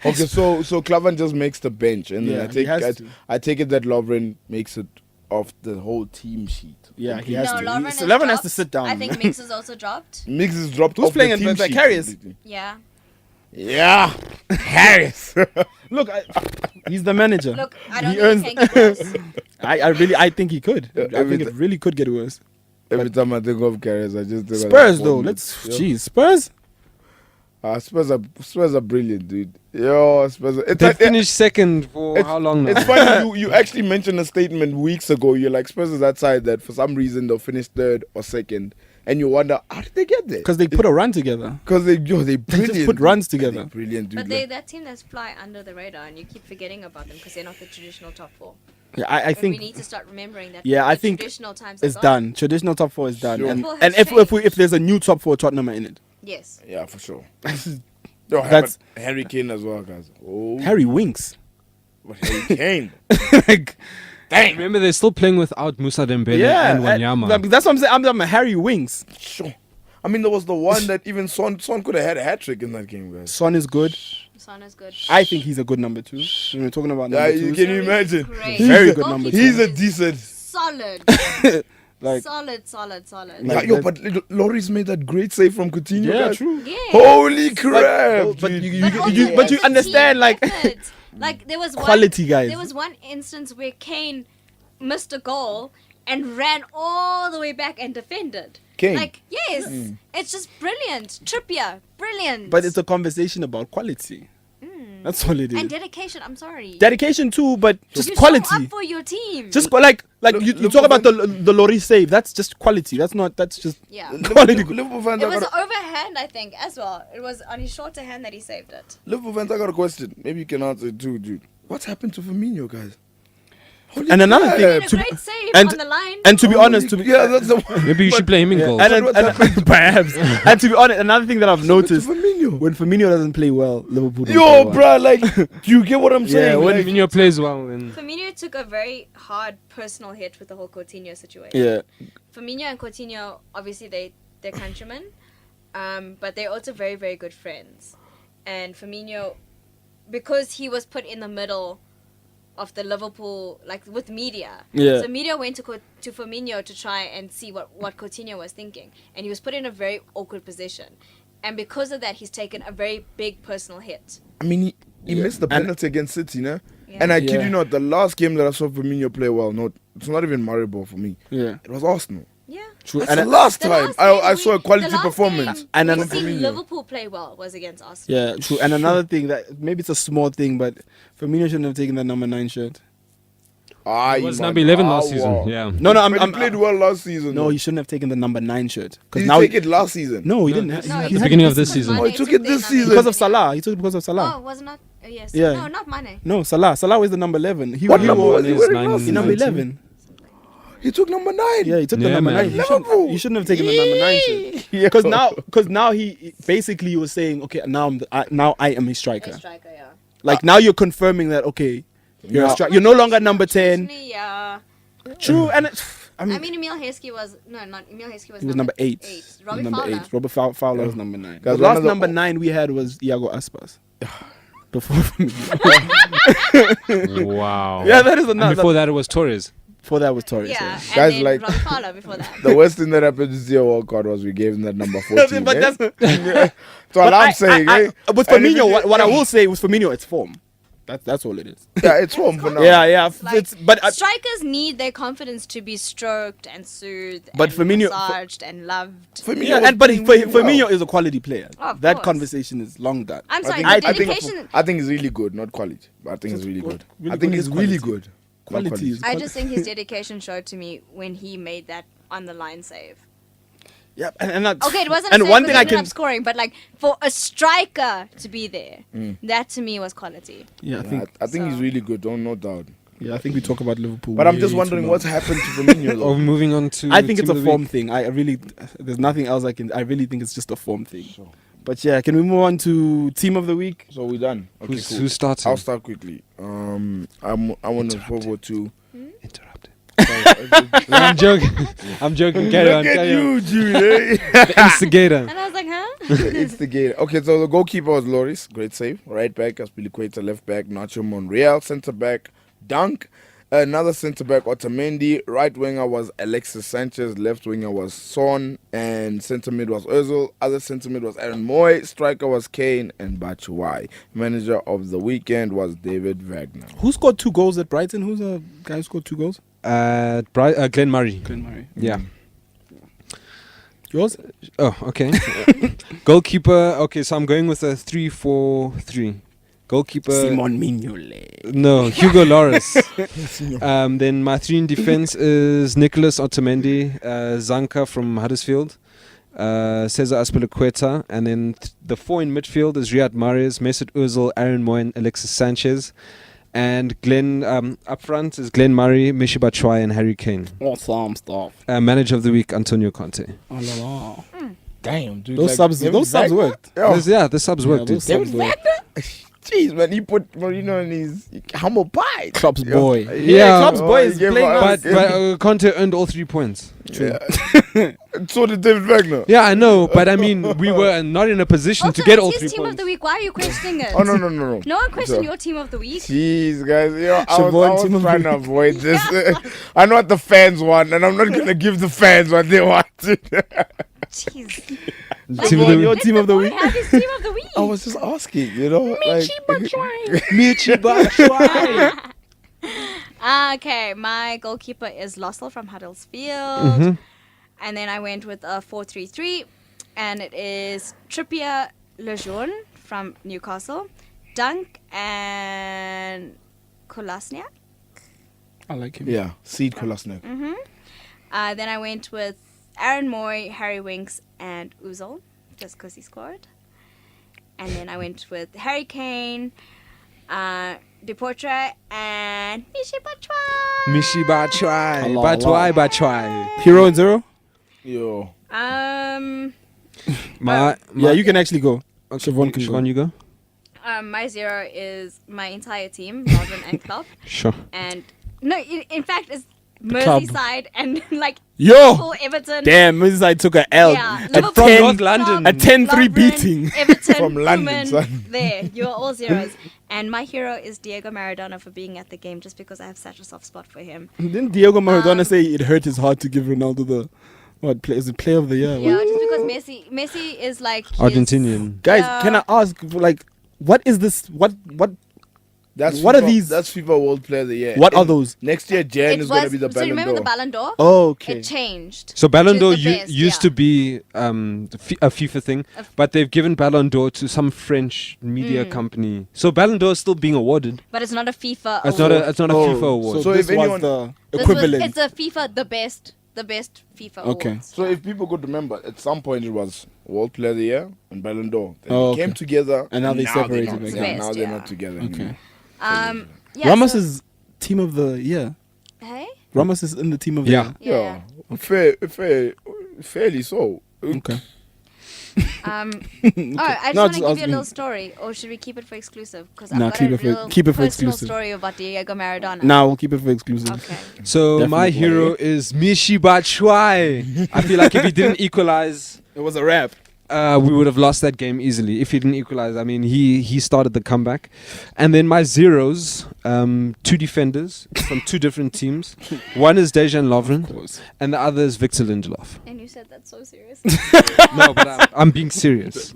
Okay, so Klavan just makes the bench, and Yeah, then he has to. I take it that Lovren makes it off the whole team sheet. Yeah, he No, has to. Lovren So is Lovren has dropped. to sit down. I think Miggs is also dropped. Miggs is dropped Who's off playing the in team the sheet. Karius? completely. Yeah. Yeah, Harris. Look, he's the manager. Look, I don't He think it can get worse. I think he could. Yeah, I think it really could get worse. Every time I think of Karius, I just think of Spurs that though, one. let's. Yo. Jeez, Spurs. Spurs are brilliant, dude. Yo, Spurs. It's They like, finished second for it's- how long now? It's funny you actually mentioned a statement weeks ago. You're like Spurs is that side that for some reason they'll finish 3rd or 2nd, and you wonder how did they get there? Because they put a run together. Because they brilliant. just put runs dude. together. They're brilliant, dude. But Like, they're that team that's fly under the radar, and you keep forgetting about them because they're not the traditional top 4. Yeah, I And we think need to start remembering that. Yeah, the I think traditional times it's are gone. done. Traditional top 4 is done. Sure. And, Football and has if there's a new top 4, Tottenham are in it. Yes. yeah, for sure. Yo, That's- but Harry Kane as well, guys. Oh, Harry Winks. but Harry Kane. Like, Dang. Remember, they're still playing without Musa Dembele yeah, and Wanyama. that's what I'm saying. I'm Harry Winks. Sure. I mean, there was the one that even Son could have had a hat trick in that game, guys. Son is good. Son is good. I think he's a good number 2. When we're talking about Yeah, number you 2s. can you imagine? Great. Very good number He's two. a decent. Solid. Like, solid. Like Yeah, yo, that- but Loris made that great save from Coutinho. yeah, guys. true. Yes. Holy crap! But dude. you, But also you it's a understand, team like effort. Like there was quality guys. There was one instance where Kane missed a goal and ran all the way back and defended. Kane. Like yes, it's just brilliant. Trippier, brilliant. But it's a conversation about quality. That's all it is. and dedication. I'm sorry. Dedication too, but just you quality. show up for your team. Just like Look- you look talk over- about the Lloris save. That's just quality. That's just yeah. quality. Liverpool fans, It I was got a- overhand, I think, as well. It was on his shorter hand that he saved it. Liverpool fans, I got a question. Maybe you can answer it too, dude. What's happened to Firmino, guys? And another crap. thing, He did a great save and- on the line. and to be honest, Yeah, that's the one. Maybe you should play him in goal. and perhaps, and to be honest, another thing that I've noticed Firmino. when Firmino doesn't play well, Liverpool don't Yo, play well. bro, like, do you get what I'm saying? When Like, Firmino plays well, then Firmino took a very hard personal hit with the whole Coutinho situation. Yeah, Firmino and Coutinho, obviously they're countrymen, but they're also very, very good friends. And Firmino, because he was put in the middle of the Liverpool, like with media. Yeah. So media went to Firmino to try and see what Coutinho was thinking. And he was put in a very awkward position. And because of that, he's taken a very big personal hit. I mean, he Yeah. missed the And- penalty against City, no? Yeah. And I kid Yeah. you not, the last game that I saw Firmino play well, it's not even Maribor for me. yeah, It was Arsenal. Yeah. true. That's And the last The time last I game saw a quality the last performance. game And we've then seen Firmino. Liverpool play well was against Arsenal. yeah, true. And another thing that maybe it's a small thing, but Firmino shouldn't have taken that number 9 shirt. it was number 11 last season. Wow. Yeah. No, But he played well last season. No, though. he shouldn't have taken the number 9 shirt. Did he now take it last season? No, he No, didn't. this- He at had the it beginning of this this season. Oh, he took it this season. because of Salah. He took it because of Salah. Oh, was it not? Oh, yes. Yeah. No, not Mane. No, Salah was the number 11. What he number wore- was he is wearing nine- last he season? number 11. He took number 9. Yeah, he took the Yeah, number man. 9. Liverpool. You shouldn't have taken the number 9 shirt. Because now he basically was saying, okay, now I am a striker. A striker, yeah. Like now you're confirming that okay, you're a Yeah. striker. You're no longer number 10. Yeah. True, and I I mean, mean, Emil Heskey was not Emil Heskey was he was number 8. Robbie Number Fowler. 8. Robert Fowler was number 9. Guys, The last another- number 9 we had was Iago Aspas. Before Wow. yeah, that is And another. before that, it was Torres. Before that was Torres. Yeah, and Guys, then like- Robbie Fowler before that. The worst thing that happened this year World Cup was we gave him that number 14. But eh? that's That's but all I'm saying. eh? with And if Firmino, it- what I will say with Firmino, it's form. That's all it is. Yeah, it's home for now. Yeah. Like, It's but strikers need their confidence to be stroked and soothed, But and Firmino- massaged and loved. Firmino yeah, was and but playing really well. Firmino is a quality player. Oh, of That course. conversation is long done. I'm sorry, I the think, dedication. I think he's really good, not quality. But I think he's really good. Really I think good he's is really quality. good. Not Quality is I just think his dedication showed to me when he made that on the line save. yeah, and that, Okay, it wasn't. And a save one because thing I he ended can up scoring, but like for a striker to be there, that to me was quality. yeah, I Yeah, think I think he's so. really good. No doubt. yeah, I think we talk about Liverpool. But I'm way just too wondering long. what's happened to Firmino. Or though. moving on to. I think it's Team a of the form Week. thing. There's nothing else I really think it's just a form thing. But yeah, can we move on to team of the week? So we're done. Okay, Who's, cool. who's starting? I'll start quickly. I want to forward to. Interrupted. I'm joking. I'm joking. Carry on. Look at Carry on. you, Jude. eh? The instigator. And I was like, huh? It's the game. Okay, so the goalkeeper was Loris, great save. Right back, Aspilicueta. Left back, Nacho Monreal. Centre back, Dunk. Another centre back, Otamendi. Right winger was Alexis Sanchez. Left winger was Son. And centre mid was Ozil. Other centre mid was Aaron Moy. Striker was Kane and Batshuayi. Manager of the weekend was David Wagner. Who scored 2 goals at Brighton? Who's the guy who scored 2 goals? Glenn Murray. Glenn Murray. Yeah. Yours? Oh, okay. Goalkeeper. Okay, so I'm going with a 3-4-3. Goalkeeper. Simon Mignolet. No, Hugo Lloris. Then my 3 in defense is Nicholas Otamendi, Zanka from Huddersfield, Cesar Azpilicueta, and then the 4 in midfield is Riyad Mahrez, Mesut Ozil, Aaron Moy, and Alexis Sanchez. And Glenn up front is Glenn Murray, Michy Batshuayi, and Harry Kane. Awesome stuff. Manager of the week, Antonio Conte. Oh, la, la. Damn, dude. Those subs worked. Yeah. The subs work, dude. those subs worked. Jeez, man, he put Mourinho in his humble pie. Klopp's Yeah. boy. Yeah. Klopp's boy is he gave playing us- well. But Conte earned all 3 points. Yeah. So did David Wagner. Yeah, I know, but I mean, we were not in a position Also, to get all it's 3 his team points. of the week. Why are you questioning it? Oh no. No one questioned So- your team of the week. Jeez, guys, I Siobhan, was team of trying the to avoid this. I know what the fans want, and I'm not gonna give the fans what they want. Jeez. Team of the Your Let team the of the boy week. have his team of the week. I was just asking, you know, like, Michy Batshuayi. Okay, my goalkeeper is Lossell from Huddersfield. Mhm. And then I went with a 4-3-3. And it is Trippier Lejeune from Newcastle, Dunk, and Kolasniak. I like him. yeah, Seed Kolasinac. Then I went with Aaron Moy, Harry Winks, and Ozil, just because he scored. And then I went with Harry Kane, Deportre, and Mishi Batshuayi. Mishi Batshuayi. Allah, Batshuayi, Allah. Batshuayi. Hero and zero. Yo. Yeah, you can actually go. Siobhan can go. Siobhan, you go. My 0 is my entire team, Lovren and Klopp. Sure. And no, in fact, it's club. Merseyside and like Yo, full Everton. damn, Merseyside took a L. Yeah, A Liverpool, 10 North London. A 10-3 Lovren, beating. Everton, From London, Koeman, son. there, you're all zeros. And my hero is Diego Maradona for being at the game, just because I have such a soft spot for him. Didn't Diego Maradona say it hurt his heart to give Ronaldo the is it player of the year? Yeah, just because Messi is like his- Argentinian. Guys, Yeah. can I ask, like, what is this? What That's What are FIFA, these- That's FIFA World Player of the Year. What are And those? Next year, Jan It is going to was- be the so Ballon remember the d'Or. Ballon d'Or? Oh, okay. It changed. So Ballon d'Or Which is the best, used yeah. to be a FIFA thing, but they've given Ballon d'Or to some French media company. So Ballon d'Or is still being awarded. But it's not a FIFA It's award. not a FIFA award. So, So this if was anyone- the This was- equivalent. it's a FIFA, the best FIFA Okay. awards. So if people could remember, at some point it was World Player of the Year and Ballon d'Or. Then Oh, they okay. came together, And now they they're separated not again. together. Now Best, they're yeah. not together. Okay. Yeah, Ramos so- is team of the year. Hey? Ramos is in the team of the Yeah. year. Yeah, fairly so. Okay. I just No, want to just give you a asking. little story, or should we keep it for exclusive? Because I've Nah, got keep a it for- real keep it for personal exclusive. story about Diego Maradona. Now we'll keep it for exclusive. Okay. So my Definitely. hero is Mishi Batshuayi. I feel like if he didn't equalize, It was a wrap. we would have lost that game easily. If he didn't equalize, I mean, he started the comeback. And then my zeros, two defenders from two different teams. One is Dejan Lovren, and the other is Victor Lindelof. And you said that so serious. No, but I'm being serious.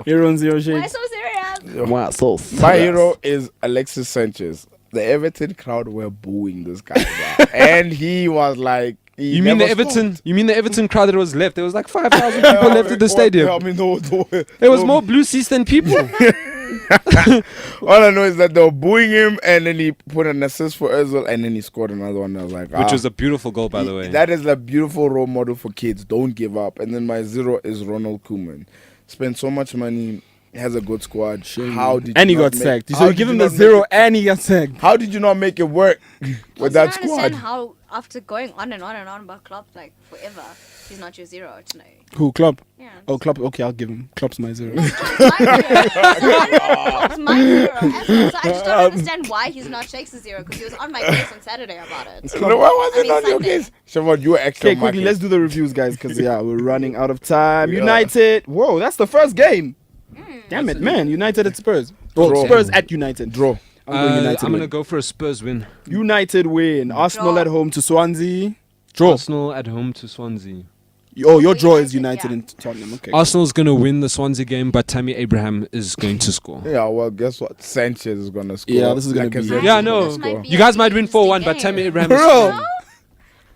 Hero and zero Why shades. so serious? Wow, so My hero is Alexis Sanchez. The Everton crowd were booing this guy, bro. And he was like, he You mean the never Everton? stopped. You mean the Everton crowd that was left? There was like 5,000 people left at the stadium. I mean, no, There was more blue seats than people. All I know is that they were booing him, and then he put an assist for Özil, and then he scored another one. I was like, Which was a beautiful goal, by the way. That is a beautiful role model for kids. Don't give up. And then my zero is Ronald Koeman. Spent so much money, has a good squad. How did And he you not got make- sacked. how So you did give him not the make zero it- and he got sacked. How did you not make it work with I that don't understand squad? how, after going on and on and on about Klopp, like forever, he's not your zero tonight. Who, Klopp? Yeah. Oh, Klopp. Okay, I'll give him. Klopp's my zero. Klopp's my hero. So I just don't understand why he's not Shakespeare's zero, because he was on my case on Saturday about it. No, why was I it mean, not your Sunday. case? Siobhan, you were extra. Okay, quickly, market. let's do the reviews, guys, because we're running out of time. Yeah. United. Whoa, that's the first game. Damn it, man. United at Spurs. Well, Draw. Spurs at United. Draw. I'm going United. I'm going to win. go for a Spurs win. United win. Arsenal Draw. at home to Swansea. Draw. Arsenal at home to Swansea. Oh, your draw is United, United yeah. and Tottenham. Okay. Arsenal's going to win the Swansea game, but Tammy Abraham is going to score. Yeah, well, guess what? Sanchez is gonna score. Yeah, this is gonna be- Lacazette Yeah, is no. gonna score. You guys might win 4-1, but Interesting Tammy game. Abraham is Bro. scoring. No?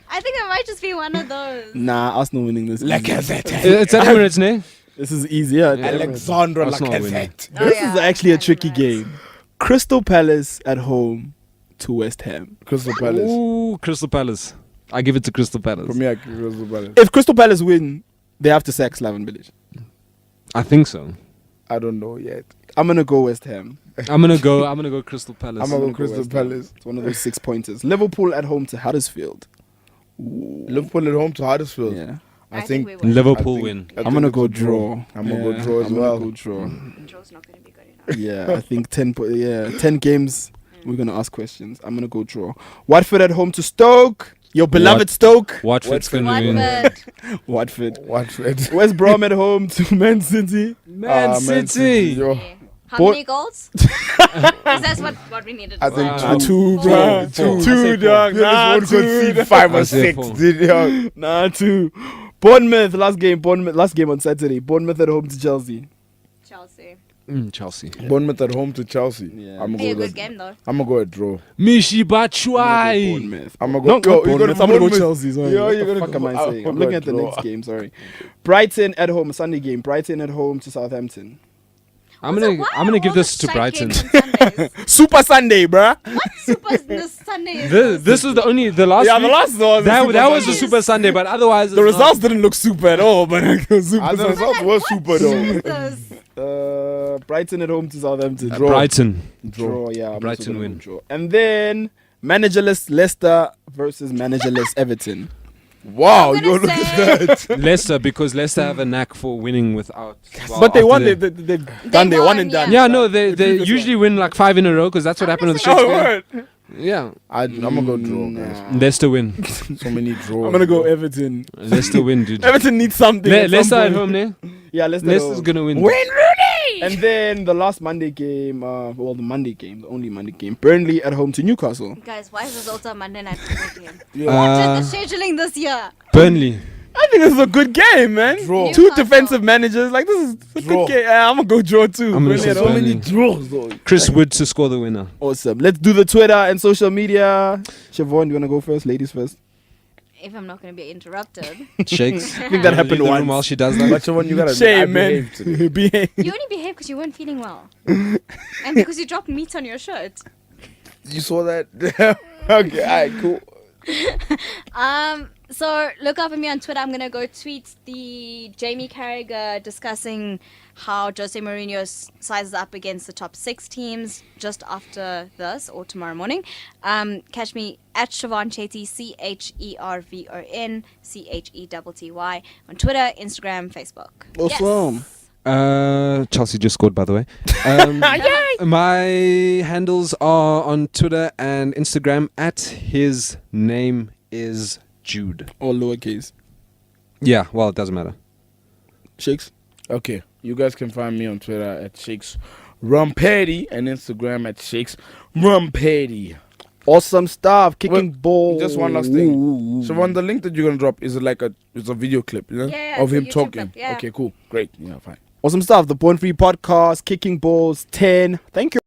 I think it might just be one of those. Nah, Arsenal winning this. Lacazette. It's at Emirates, ne? This is easy. Yeah. Yeah. Alexandre Arsenal winning. Lacazette. Oh, This yeah, is actually a Emirates. tricky game. Crystal Palace at home to West Ham. Crystal Palace. Ooh, Crystal Palace. I give it to Crystal Palace. Premier Crystal Palace. If Crystal Palace win, they have to sack Slaven Bilic. I think so. I don't know yet. I'm gonna go West Ham. I'm gonna go Crystal Palace. I'm gonna go gonna go Crystal West Ham. Palace. It's one of those 6 pointers. Liverpool at home to Huddersfield. Liverpool at home to Huddersfield. Yeah. I think we win. Liverpool I think- win. I I'm think gonna it's go a draw. I'm gonna go Yeah, draw as I'm well. gonna go draw. Draw's not going to be good enough. Yeah, I think 10 games. We're gonna ask questions. I'm gonna go draw. Watford at home to Stoke. Your beloved Stoke. Watford's going to win. Watford. Watford. Watford. West Brom at home to Man City. Man City. Yo, Yeah. How Bo- many goals? Because that's what we needed. I think Wow. Two, Four. bruh. Four. I Two, say dog. you Nah, just won't two. concede 5 I or say 6. four. Did you? Nah, two. Bournemouth, last game on Saturday. Bournemouth at home to Chelsea. Chelsea. Chelsea. Bournemouth at home to Chelsea. Yeah. I'm Be gonna a go. good game though. I'm gonna go a draw. Mishi Batshuayi. Bournemouth. I'm gonna No, go. not Yo, you're Bournemouth. gonna I'm gonna go Bournemouth. Chelsea. Sorry. Yo, What you're the gonna fuck go- am I saying? I'm I'm looking gonna at the draw. next game. Sorry. Brighton at home, Sunday game. Brighton at home to Southampton. I'm Also, gonna why I'm gonna are give all this the to strike Brighton. games on Sundays? Super Sunday, bruh. Super this Sunday is This was the last. Yeah, the week, last one. that was a Super Sunday, but otherwise The results didn't look super at all, but Super And the Sunday. results were super though. Jesus. Brighton at home to Southampton. Brighton. Draw, yeah. I'm Brighton also gonna win. go draw. And then managerless Leicester versus managerless Everton. Wow, I'm you gonna look at say- that. Leicester, because Leicester have a knack for winning without. well, But they after won. they- They've done. They won, won and done. Yeah, no, they previous usually win like 5 in a row because that's what happened with gonna say- Shakespeare. Yeah, I'm gonna go draw, guys. Leicester win. So many draws. I'm gonna go Everton. Leicester win, dude. Everton needs something. at some Leicester at point. home, ne? Yeah, Leicester. Leicester's gonna win. Wayne Rooney. And then the last Monday game, the Monday game, the only Monday game, Burnley at home to Newcastle. Guys, why is this also a Monday night football game? Uh, What is the scheduling this year? Burnley. I think this is a good game, man. Draw. Two Newcastle. defensive managers, like this is a Draw. good game. I'm gonna go draw too. I'm gonna Burnley say at So home. Burnley. many draws, though. Chris Wood to score the winner. Awesome. Let's do the Twitter and social media. Siobhan, you wanna go first? Ladies first. If I'm not going to be interrupted. Shakes. I think that happened once. While she does that. But one you gotta Shame, I man. behave today. Behave. You only behave because you weren't feeling well. And because you dropped meat on your shirt. You saw that? Okay, alright, cool. So look up for me on Twitter. I'm gonna go tweet the Jamie Carragher discussing how Jose Mourinho sizes up against the top 6 teams just after this or tomorrow morning. Catch me at Siobhan Chetty, CHERVON CHETTY on Twitter, Instagram, Facebook. Awesome. Yes. Chelsea just scored, by the way. My handles are on Twitter and Instagram at his name is Jude. All lowercase. Yeah, well, it doesn't matter. Shakes. Okay, you guys can find me on Twitter at Shakes Rumpetty and Instagram at Shakes Rumpetty. Awesome stuff. Kicking ball. Just one last thing. So on the link that you're gonna drop, is it like it's a video clip, you know? Yeah, of it's a him YouTube talking. clip, yeah. Okay, cool. Great. Yeah, fine. Awesome stuff. The Born Free Podcast, Kicking Balls 10. Thank you.